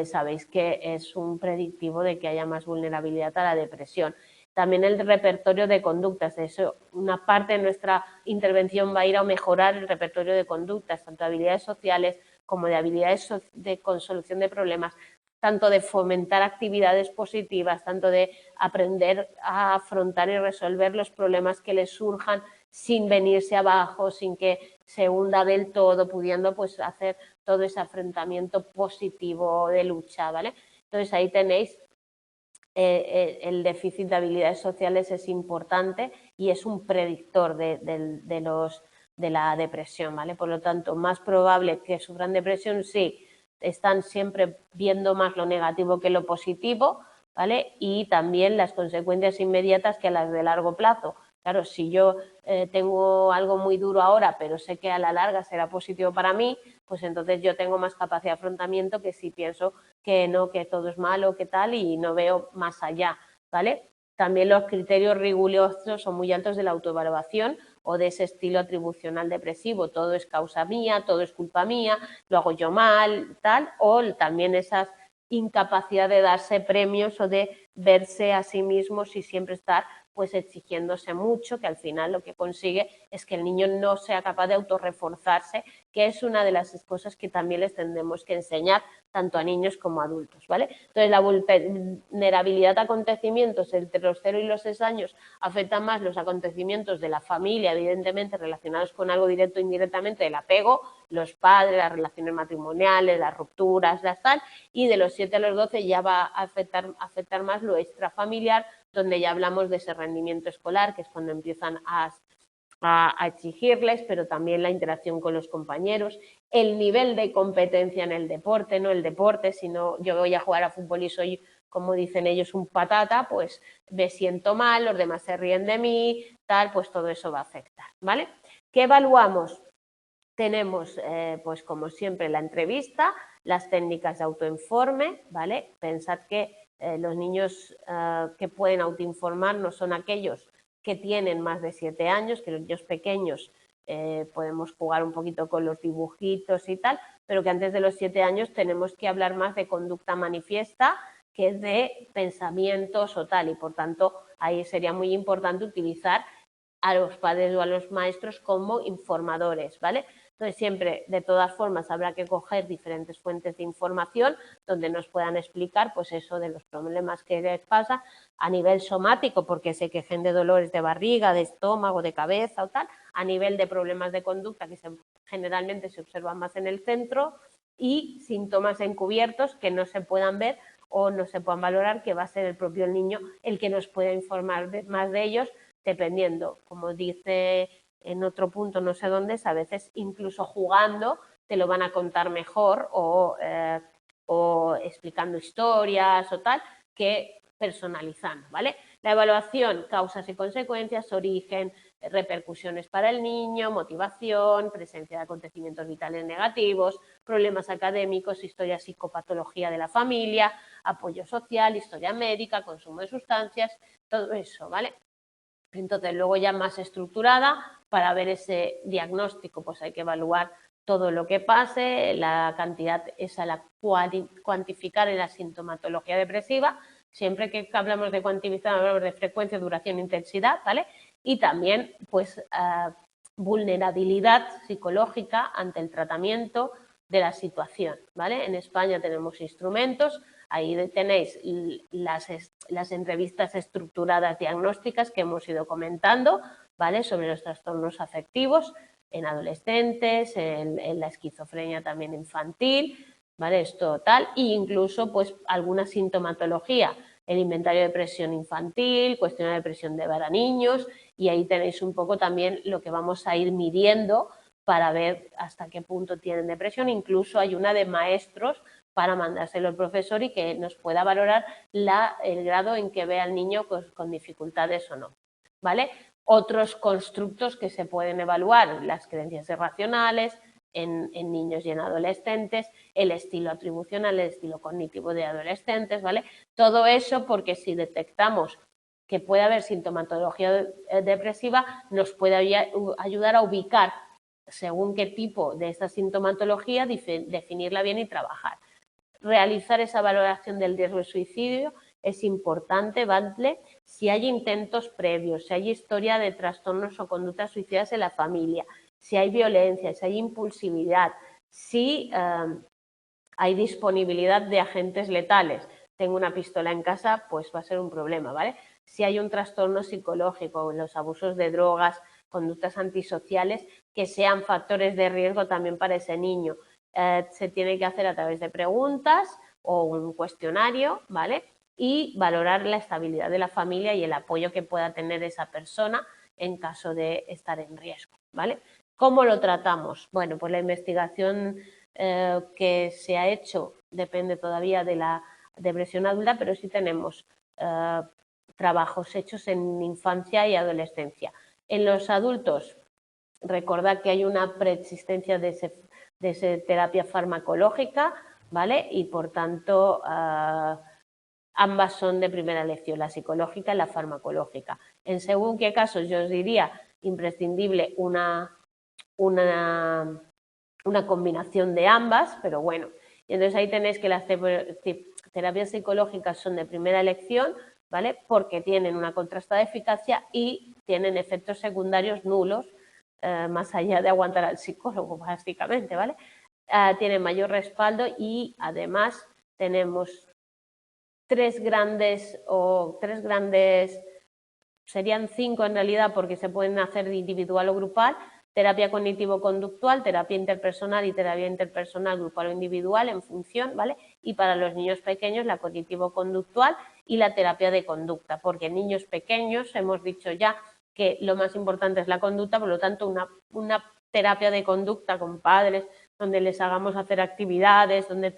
sabéis que es un predictivo de que haya más vulnerabilidad a la depresión. También el repertorio de conductas, de eso, una parte de nuestra intervención va a ir a mejorar el repertorio de conductas, tanto de habilidades sociales como de habilidades de solución de problemas, tanto de fomentar actividades positivas, tanto de aprender a afrontar y resolver los problemas que les surjan sin venirse abajo, sin que se hunda del todo, pudiendo pues hacer todo ese afrontamiento positivo de lucha, ¿vale? Entonces ahí tenéis el déficit de habilidades sociales es importante y es un predictor de la depresión, ¿vale? Por lo tanto, más probable que sufran depresión, sí, están siempre viendo más lo negativo que lo positivo, ¿vale? Y también las consecuencias inmediatas que las de largo plazo. Claro, si yo tengo algo muy duro ahora, pero sé que a la larga será positivo para mí, pues entonces yo tengo más capacidad de afrontamiento que si pienso que no, que todo es malo, que tal, y no veo más allá, ¿vale? También los criterios rigurosos son muy altos de la autoevaluación o de ese estilo atribucional depresivo, todo es causa mía, todo es culpa mía, lo hago yo mal, tal, o también esas incapacidad de darse premios o de verse a sí mismos y siempre estar pues exigiéndose mucho, que al final lo que consigue es que el niño no sea capaz de autorreforzarse, que es una de las cosas que también les tendremos que enseñar tanto a niños como a adultos, ¿vale? Entonces, la vulnerabilidad a acontecimientos entre los 0 y los 6 años afecta más los acontecimientos de la familia, evidentemente relacionados con algo directo o indirectamente, el apego, los padres, las relaciones matrimoniales, las rupturas, las tal, y de los 7 a los 12 ya va a afectar más lo extrafamiliar, donde ya hablamos de ese rendimiento escolar, que es cuando empiezan a exigirles, pero también la interacción con los compañeros, el nivel de competencia en el deporte, no el deporte, sino yo voy a jugar a fútbol y soy, como dicen ellos, un patata, pues me siento mal, los demás se ríen de mí, tal, pues todo eso va a afectar, ¿vale? ¿Qué evaluamos? Tenemos, pues como siempre, la entrevista, las técnicas de autoinforme, ¿vale? Pensad que los niños que pueden autoinformar no son aquellos que tienen más de 7 años, que los niños pequeños podemos jugar un poquito con los dibujitos y tal, pero que antes de los 7 años tenemos que hablar más de conducta manifiesta que de pensamientos o tal, y por tanto ahí sería muy importante utilizar a los padres o a los maestros como informadores, ¿vale? Entonces, siempre, de todas formas, habrá que coger diferentes fuentes de información donde nos puedan explicar, pues eso de los problemas que les pasa a nivel somático, porque se quejen de dolores de barriga, de estómago, de cabeza o tal, a nivel de problemas de conducta que generalmente se observan más en el centro y síntomas encubiertos que no se puedan ver o no se puedan valorar, que va a ser el propio niño el que nos pueda informar más de ellos, dependiendo, como dice en otro punto, no sé dónde es, a veces incluso jugando te lo van a contar mejor o explicando historias o tal, que personalizando, ¿vale? La evaluación, causas y consecuencias, origen, repercusiones para el niño, motivación, presencia de acontecimientos vitales negativos, problemas académicos, historia psicopatología de la familia, apoyo social, historia médica, consumo de sustancias, todo eso, ¿vale? Entonces, luego ya más estructurada, para ver ese diagnóstico, pues hay que evaluar todo lo que pase, la cantidad esa la cuantificar en la sintomatología depresiva. Siempre que hablamos de cuantificar, hablamos de frecuencia, duración, intensidad, ¿vale? Y también, pues, vulnerabilidad psicológica ante el tratamiento de la situación, ¿vale? En España tenemos instrumentos, ahí tenéis las entrevistas estructuradas diagnósticas que hemos ido comentando, ¿vale? Sobre los trastornos afectivos en adolescentes, en la esquizofrenia también infantil, ¿vale? Esto tal, e incluso pues alguna sintomatología, el inventario de depresión infantil, cuestionario de depresión para niños, y ahí tenéis un poco también lo que vamos a ir midiendo para ver hasta qué punto tienen depresión. Incluso hay una de maestros para mandárselo al profesor y que nos pueda valorar el grado en que ve al niño con dificultades o no, ¿vale? Otros constructos que se pueden evaluar, las creencias irracionales en niños y en adolescentes, el estilo atribucional, el estilo cognitivo de adolescentes, ¿vale? Todo eso porque si detectamos que puede haber sintomatología depresiva, nos puede ayudar a ubicar según qué tipo de esta sintomatología, definirla bien y trabajar. Realizar esa valoración del riesgo de suicidio es importante, ¿vale? Si hay intentos previos, si hay historia de trastornos o conductas suicidas en la familia, si hay violencia, si hay impulsividad, si hay disponibilidad de agentes letales. Tengo una pistola en casa, pues va a ser un problema, ¿vale? Si hay un trastorno psicológico, los abusos de drogas, conductas antisociales, que sean factores de riesgo también para ese niño. Se tiene que hacer a través de preguntas o un cuestionario, ¿vale? Y valorar la estabilidad de la familia y el apoyo que pueda tener esa persona en caso de estar en riesgo, ¿vale? ¿Cómo lo tratamos? Bueno, pues la investigación que se ha hecho depende todavía de la depresión adulta, pero sí tenemos trabajos hechos en infancia y adolescencia. En los adultos, recordad que hay una preexistencia de esa terapia farmacológica, ¿vale? Y por tanto, ambas son de primera elección, la psicológica y la farmacológica. En según qué casos, yo os diría imprescindible una combinación de ambas, pero bueno. Y entonces ahí tenéis que las terapias psicológicas son de primera elección, ¿vale? Porque tienen una contrastada eficacia y tienen efectos secundarios nulos, más allá de aguantar al psicólogo, básicamente, ¿vale? Tienen mayor respaldo y además tenemos tres grandes, serían 5 en realidad porque se pueden hacer de individual o grupal: terapia cognitivo-conductual, terapia interpersonal y terapia interpersonal grupal o individual en función, ¿vale? Y para los niños pequeños la cognitivo-conductual y la terapia de conducta, porque en niños pequeños hemos dicho ya que lo más importante es la conducta, por lo tanto una terapia de conducta con padres, donde les hagamos hacer actividades, donde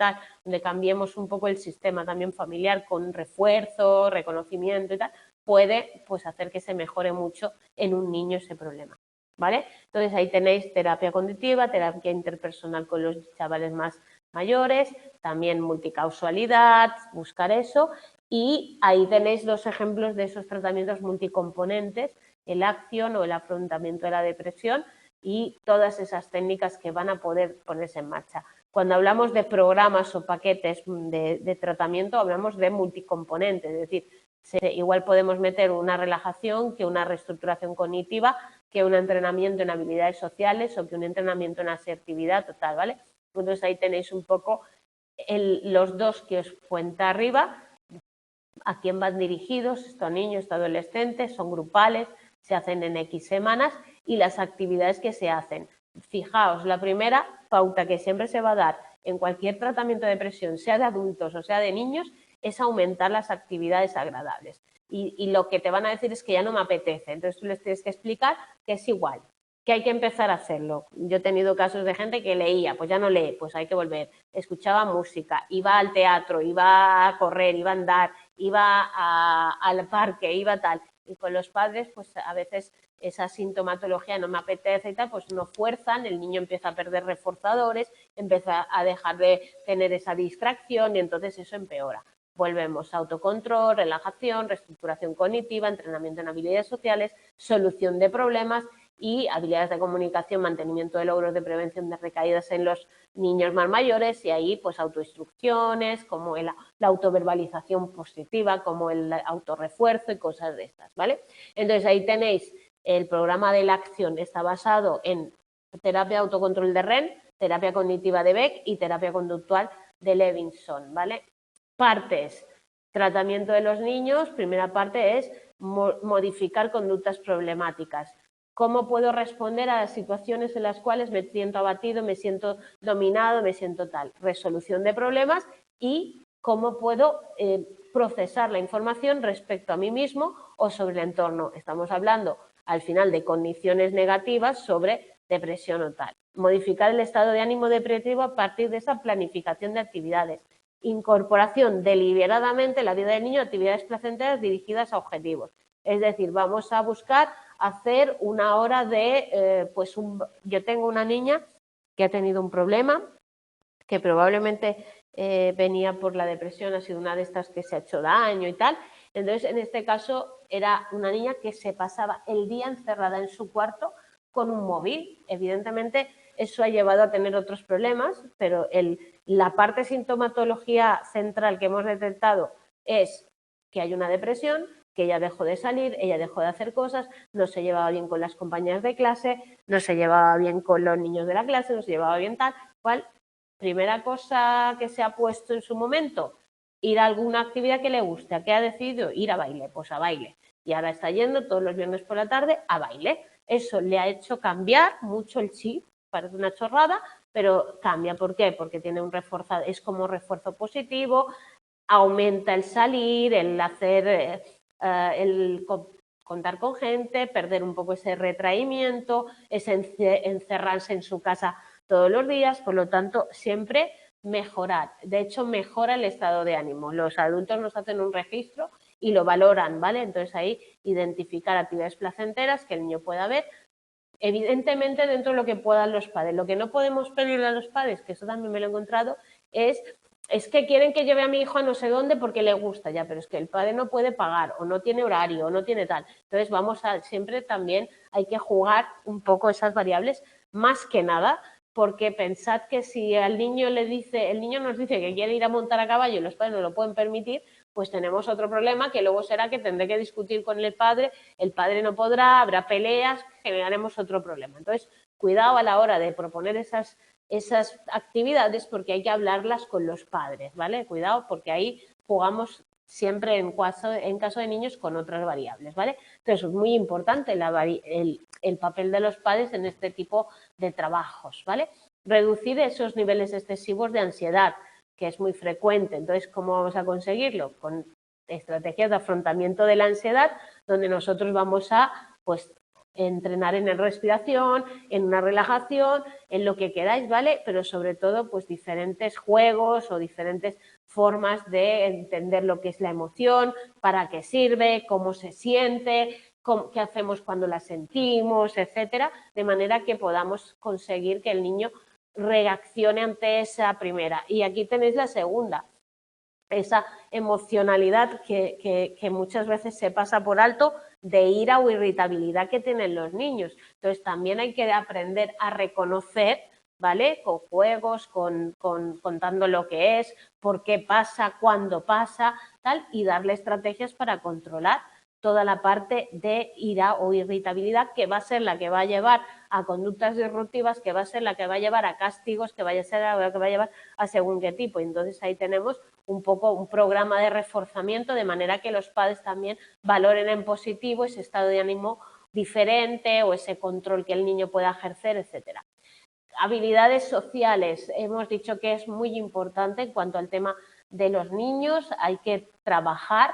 cambiemos un poco el sistema también familiar con refuerzo, reconocimiento y tal, puede pues hacer que se mejore mucho en un niño ese problema, ¿vale? Entonces ahí tenéis terapia cognitiva, terapia interpersonal con los chavales más mayores, también multicausalidad, buscar eso, y ahí tenéis los ejemplos de esos tratamientos multicomponentes, el acción o el afrontamiento de la depresión y todas esas técnicas que van a poder ponerse en marcha. Cuando hablamos de programas o paquetes de tratamiento, hablamos de multicomponentes, es decir, igual podemos meter una relajación que una reestructuración cognitiva, que un entrenamiento en habilidades sociales o que un entrenamiento en asertividad total, ¿vale? Entonces ahí tenéis un poco los dos que os cuenta arriba, a quién van dirigidos, estos niños, estos adolescentes, son grupales, se hacen en X semanas y las actividades que se hacen. Fijaos, la primera pauta que siempre se va a dar en cualquier tratamiento de depresión, sea de adultos o sea de niños, es aumentar las actividades agradables. Y lo que te van a decir es que ya no me apetece. Entonces tú les tienes que explicar que es igual, que hay que empezar a hacerlo. Yo he tenido casos de gente que leía, pues ya no lee, pues hay que volver. Escuchaba música, iba al teatro, iba a correr, iba a andar, iba al parque, iba tal. Y con los padres, pues a veces esa sintomatología no me apetece y tal, pues no fuerzan, el niño empieza a perder reforzadores, empieza a dejar de tener esa distracción y entonces eso empeora. volvemos a autocontrol, relajación, reestructuración cognitiva, entrenamiento en habilidades sociales, solución de problemas y habilidades de comunicación, mantenimiento de logros de prevención de recaídas en los niños más mayores y ahí pues autoinstrucciones como la autoverbalización positiva, como el autorrefuerzo y cosas de estas, ¿vale? Entonces ahí tenéis el programa de la acción, está basado en terapia de autocontrol de REN, terapia cognitiva de Beck y terapia conductual de Levinson, ¿vale? Partes, tratamiento de los niños, primera parte es modificar conductas problemáticas. ¿Cómo puedo responder a las situaciones en las cuales me siento abatido, me siento dominado, me siento tal? Resolución de problemas y cómo puedo procesar la información respecto a mí mismo o sobre el entorno. Estamos hablando al final de condiciones negativas sobre depresión o tal. Modificar el estado de ánimo depresivo a partir de esa planificación de actividades. Incorporación deliberadamente en la vida del niño de actividades placenteras dirigidas a objetivos. Es decir, vamos a buscar hacer una hora de, yo tengo una niña que ha tenido un problema, que probablemente venía por la depresión, ha sido una de estas que se ha hecho daño y tal. Entonces, en este caso, era una niña que se pasaba el día encerrada en su cuarto con un móvil. Evidentemente, eso ha llevado a tener otros problemas, pero la parte sintomatología central que hemos detectado es que hay una depresión, que ella dejó de salir, ella dejó de hacer cosas, no se llevaba bien con las compañeras de clase, no se llevaba bien con los niños de la clase, no se llevaba bien tal, cual. Primera cosa que se ha puesto en su momento, ir a alguna actividad que le guste. ¿A qué ha decidido? Ir a baile, pues a baile. Y ahora está yendo todos los viernes por la tarde a baile. Eso le ha hecho cambiar mucho el chip, parece una chorrada, pero cambia. ¿Por qué? Porque tiene un reforzado, es como refuerzo positivo, aumenta el salir, el hacer, el contar con gente, perder un poco ese retraimiento, ese encerrarse en su casa todos los días, por lo tanto, siempre mejorar. De hecho, mejora el estado de ánimo. Los adultos nos hacen un registro y lo valoran, ¿vale? Entonces ahí identificar actividades placenteras que el niño pueda ver, evidentemente dentro de lo que puedan los padres. Lo que no podemos pedirle a los padres, que eso también me lo he encontrado, es que quieren que lleve a mi hijo a no sé dónde porque le gusta ya, pero es que el padre no puede pagar o no tiene horario o no tiene tal. Entonces siempre también hay que jugar un poco esas variables, más que nada porque pensad que si al niño el niño nos dice que quiere ir a montar a caballo y los padres no lo pueden permitir, pues tenemos otro problema que luego será que tendré que discutir con el padre no podrá, habrá peleas, generaremos otro problema. Entonces, cuidado a la hora de proponer esas actividades porque hay que hablarlas con los padres, ¿vale? Cuidado porque ahí jugamos siempre en caso de niños con otras variables, ¿vale? Entonces, es muy importante el papel de los padres en este tipo de trabajos, ¿vale? Reducir esos niveles excesivos de ansiedad, que es muy frecuente. Entonces, ¿cómo vamos a conseguirlo? Con estrategias de afrontamiento de la ansiedad, donde nosotros vamos a, pues, entrenar en respiración, en una relajación, en lo que queráis, ¿vale? Pero sobre todo, pues, diferentes juegos o diferentes formas de entender lo que es la emoción, para qué sirve, cómo se siente, qué hacemos cuando la sentimos, etcétera, de manera que podamos conseguir que el niño reaccione ante esa primera. Y aquí tenéis la segunda, esa emocionalidad que muchas veces se pasa por alto de ira o irritabilidad que tienen los niños. Entonces también hay que aprender a reconocer, ¿vale? Con juegos, contando lo que es, por qué pasa, cuándo pasa, tal, y darle estrategias para controlar toda la parte de ira o irritabilidad que va a ser la que va a llevar a conductas disruptivas, que va a ser la que va a llevar a castigos, que vaya a ser la que va a llevar a según qué tipo. Entonces ahí tenemos un poco un programa de reforzamiento de manera que los padres también valoren en positivo ese estado de ánimo diferente o ese control que el niño pueda ejercer, etcétera. Habilidades sociales, hemos dicho que es muy importante en cuanto al tema de los niños, hay que trabajar,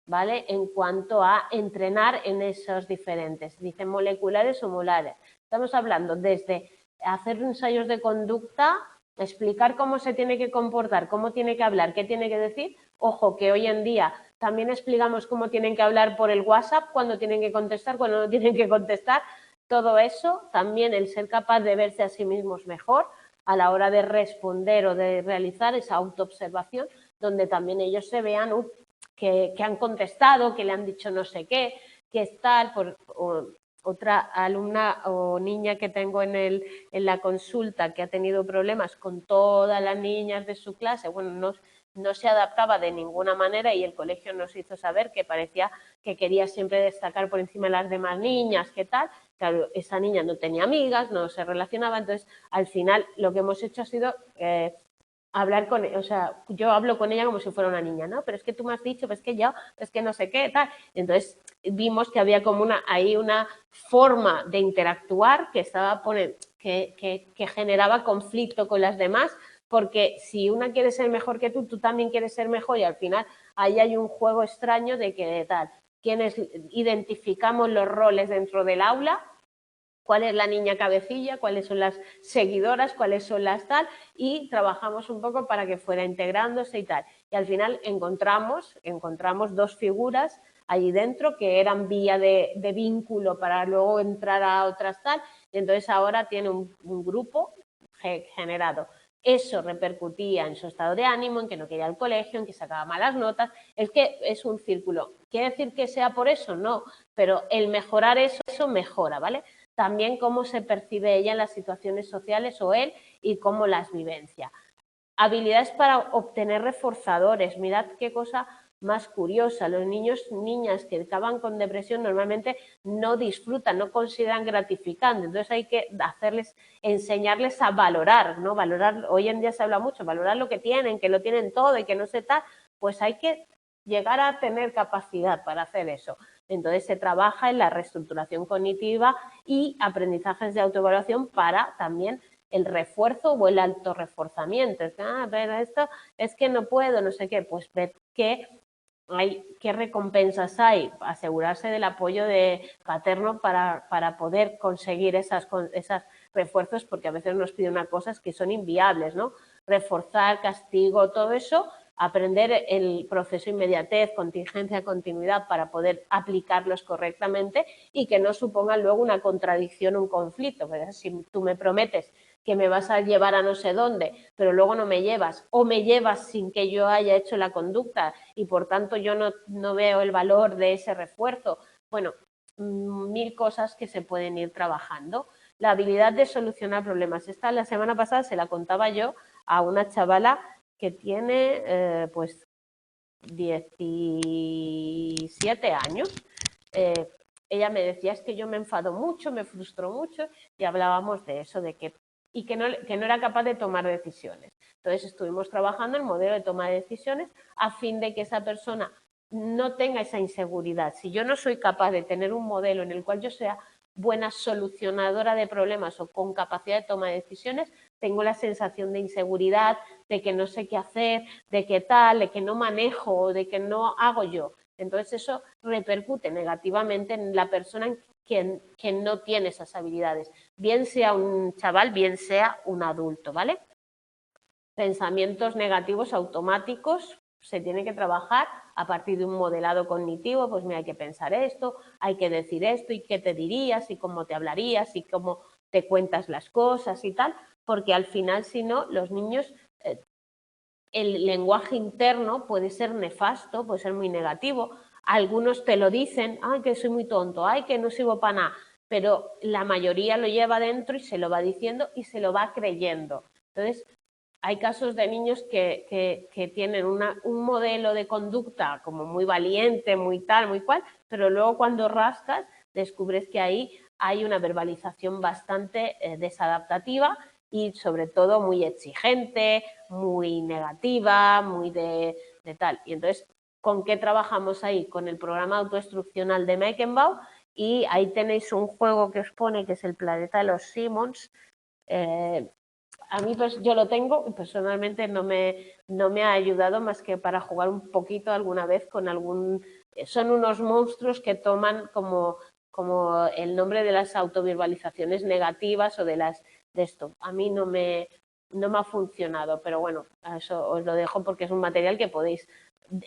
¿vale? En cuanto a entrenar en esos diferentes, dicen moleculares o molares. Estamos hablando desde hacer ensayos de conducta, explicar cómo se tiene que comportar, cómo tiene que hablar, qué tiene que decir. Ojo, que hoy en día también explicamos cómo tienen que hablar por el WhatsApp, cuándo tienen que contestar, cuándo no tienen que contestar. Todo eso, también el ser capaz de verse a sí mismos mejor a la hora de responder o de realizar esa autoobservación, donde también ellos se vean que han contestado, que le han dicho no sé qué, que es tal, otra alumna o niña que tengo en la consulta que ha tenido problemas con todas las niñas de su clase, bueno, no se adaptaba de ninguna manera y el colegio nos hizo saber que parecía que quería siempre destacar por encima de las demás niñas, ¿qué tal? Claro, esa niña no tenía amigas, no se relacionaba, entonces al final lo que hemos hecho ha sido hablar con, o sea, yo hablo con ella como si fuera una niña, ¿no? Pero es que tú me has dicho, pues que yo, es que no sé qué, tal. Entonces vimos que había como ahí una forma de interactuar que estaba que generaba conflicto con las demás, porque si una quiere ser mejor que tú también quieres ser mejor y al final ahí hay un juego extraño de que tal, quienes identificamos los roles dentro del aula, cuál es la niña cabecilla, cuáles son las seguidoras, cuáles son las tal, y trabajamos un poco para que fuera integrándose y tal. Y al final encontramos dos figuras allí dentro que eran vía de vínculo para luego entrar a otras tal, y entonces ahora tiene un grupo generado. Eso repercutía en su estado de ánimo, en que no quería el colegio, en que sacaba malas notas. Es que es un círculo. ¿Quiere decir que sea por eso? No, pero el mejorar eso mejora, ¿vale? También cómo se percibe ella en las situaciones sociales o él y cómo las vivencia. Habilidades para obtener reforzadores. Mirad qué cosa más curiosa. Los niños, niñas que acaban con depresión normalmente no disfrutan, no consideran gratificante. Entonces hay que enseñarles a valorar, ¿no? Valorar, hoy en día se habla mucho, valorar lo que tienen, que lo tienen todo y que no se tal, pues hay que llegar a tener capacidad para hacer eso. Entonces se trabaja en la reestructuración cognitiva y aprendizajes de autoevaluación para también el refuerzo o el autorreforzamiento. Es que, pero esto es que no puedo, no sé qué, pues ver qué recompensas hay, asegurarse del apoyo paterno para poder conseguir esos refuerzos, porque a veces nos piden unas cosas que son inviables, ¿no? Reforzar, castigo, todo eso, aprender el proceso inmediatez, contingencia, continuidad para poder aplicarlos correctamente y que no supongan luego una contradicción, un conflicto. ¿Verdad? Si tú me prometes que me vas a llevar a no sé dónde, pero luego no me llevas, o me llevas sin que yo haya hecho la conducta y por tanto yo no veo el valor de ese refuerzo. Bueno, mil cosas que se pueden ir trabajando. La habilidad de solucionar problemas. Esta la semana pasada se la contaba yo a una chavala que tiene pues 17 años. Ella me decía, es que yo me enfado mucho, me frustro mucho, y hablábamos de eso, de que no era capaz de tomar decisiones. Entonces estuvimos trabajando en el modelo de toma de decisiones a fin de que esa persona no tenga esa inseguridad. Si yo no soy capaz de tener un modelo en el cual yo sea buena solucionadora de problemas o con capacidad de toma de decisiones, tengo la sensación de inseguridad, de que no sé qué hacer, de que tal, de que no manejo, de que no hago yo. Entonces eso repercute negativamente en la persona que no tiene esas habilidades, bien sea un chaval, bien sea un adulto, ¿vale? Pensamientos negativos automáticos se tiene que trabajar a partir de un modelado cognitivo, pues mira, hay que pensar esto, hay que decir esto, y qué te dirías, y cómo te hablarías, y cómo te cuentas las cosas y tal, porque al final, si no, los niños, el lenguaje interno puede ser nefasto, puede ser muy negativo. Algunos te lo dicen, ay, que soy muy tonto, ay, que no sirvo para nada, pero la mayoría lo lleva dentro y se lo va diciendo y se lo va creyendo. Entonces, hay casos de niños que tienen un modelo de conducta como muy valiente, muy tal, muy cual, pero luego cuando rascas descubres que ahí hay una verbalización bastante desadaptativa y sobre todo muy exigente, muy negativa, muy de tal. Y entonces, ¿con qué trabajamos ahí? Con el programa autoinstruccional de Meckenbaugh, y ahí tenéis un juego que os pone que es el planeta de los Simmons. A mí pues yo lo tengo y personalmente no me ha ayudado más que para jugar un poquito alguna vez con algún... Son unos monstruos que toman como el nombre de las autoverbalizaciones negativas o de esto. A mí no me ha funcionado, pero bueno, eso os lo dejo porque es un material que podéis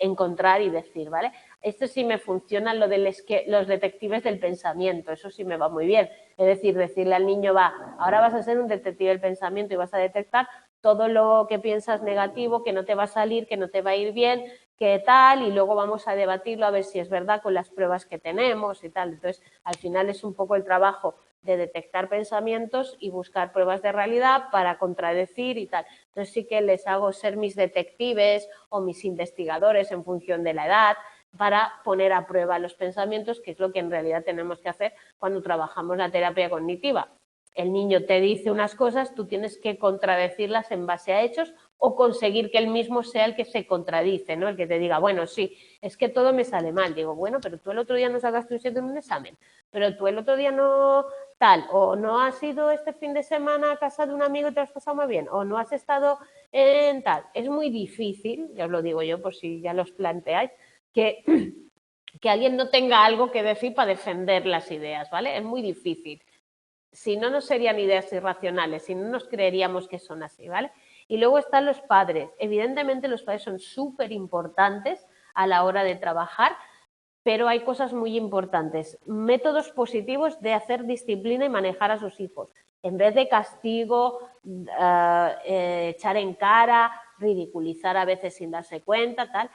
encontrar y decir, ¿vale? Esto sí me funciona, lo de los detectives del pensamiento, eso sí me va muy bien. Es decir, decirle al niño, ahora vas a ser un detective del pensamiento y vas a detectar todo lo que piensas negativo, que no te va a salir, que no te va a ir bien, que tal, y luego vamos a debatirlo a ver si es verdad con las pruebas que tenemos y tal. Entonces, al final es un poco el trabajo de detectar pensamientos y buscar pruebas de realidad para contradecir y tal. Entonces sí que les hago ser mis detectives o mis investigadores en función de la edad para poner a prueba los pensamientos, que es lo que en realidad tenemos que hacer cuando trabajamos la terapia cognitiva. El niño te dice unas cosas, tú tienes que contradecirlas en base a hechos o conseguir que él mismo sea el que se contradice, ¿no? El que te diga, bueno, sí, es que todo me sale mal. Digo, bueno, pero tú el otro día no sacaste un 7 en un examen, pero tú el otro día no tal, o no has ido este fin de semana a casa de un amigo y te lo has pasado muy bien, o no has estado en tal. Es muy difícil, ya os lo digo yo por si ya los planteáis, que alguien no tenga algo que decir para defender las ideas, ¿vale? Es muy difícil. Si no, no serían ideas irracionales, si no nos creeríamos que son así, ¿vale? Y luego están los padres. Evidentemente los padres son súper importantes a la hora de trabajar, pero hay cosas muy importantes. Métodos positivos de hacer disciplina y manejar a sus hijos. En vez de castigo, echar en cara, ridiculizar a veces sin darse cuenta, tal,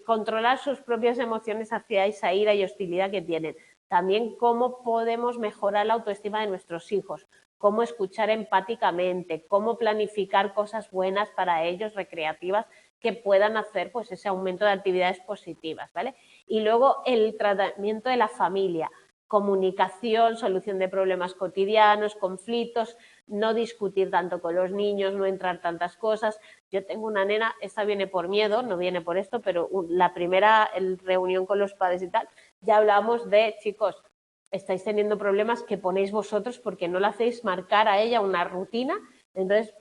controlar sus propias emociones hacia esa ira y hostilidad que tienen. También cómo podemos mejorar la autoestima de nuestros hijos, cómo escuchar empáticamente, cómo planificar cosas buenas para ellos, recreativas, que puedan hacer pues ese aumento de actividades positivas, ¿vale? Y luego el tratamiento de la familia, comunicación, solución de problemas cotidianos, conflictos, no discutir tanto con los niños, no entrar tantas cosas. Yo tengo una nena, esta viene por miedo, no viene por esto, pero la primera reunión con los padres y tal, ya hablamos de, chicos, estáis teniendo problemas que ponéis vosotros porque no le hacéis marcar a ella una rutina. Entonces,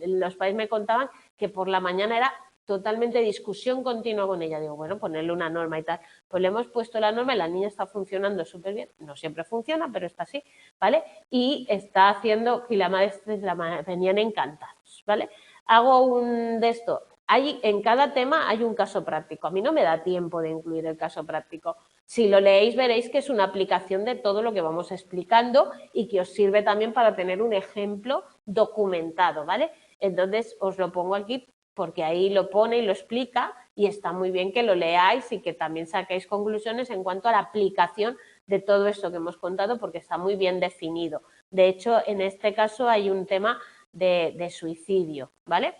los padres me contaban que por la mañana era totalmente discusión continua con ella. Digo, bueno, ponerle una norma y tal. Pues le hemos puesto la norma y la niña está funcionando súper bien. No siempre funciona, pero está así, ¿vale? Y está haciendo, y la maestra venían encantados, ¿vale? Hago un de esto. En cada tema hay un caso práctico. A mí no me da tiempo de incluir el caso práctico. Si lo leéis veréis que es una aplicación de todo lo que vamos explicando y que os sirve también para tener un ejemplo documentado, ¿vale? Entonces os lo pongo aquí porque ahí lo pone y lo explica y está muy bien que lo leáis y que también saquéis conclusiones en cuanto a la aplicación de todo esto que hemos contado porque está muy bien definido. De hecho, en este caso hay un tema de suicidio, ¿vale?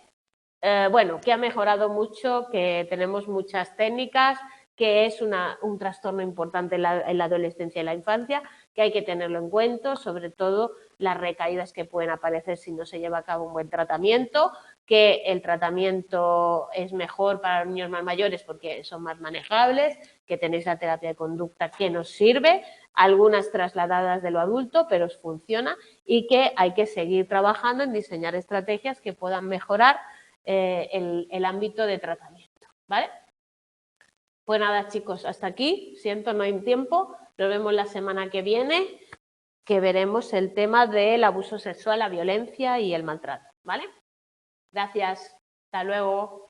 Bueno, que ha mejorado mucho, que tenemos muchas técnicas, que es un trastorno importante en la adolescencia y la infancia, que hay que tenerlo en cuenta, sobre todo las recaídas que pueden aparecer si no se lleva a cabo un buen tratamiento, que el tratamiento es mejor para los niños más mayores porque son más manejables, que tenéis la terapia de conducta que nos sirve, algunas trasladadas de lo adulto, pero os funciona, y que hay que seguir trabajando en diseñar estrategias que puedan mejorar el ámbito de tratamiento, ¿vale? Pues nada, chicos, hasta aquí. Siento, no hay tiempo. Nos vemos la semana que viene, que veremos el tema del abuso sexual, la violencia y el maltrato, ¿vale? Gracias. Hasta luego.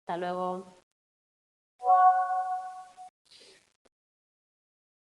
Hasta luego.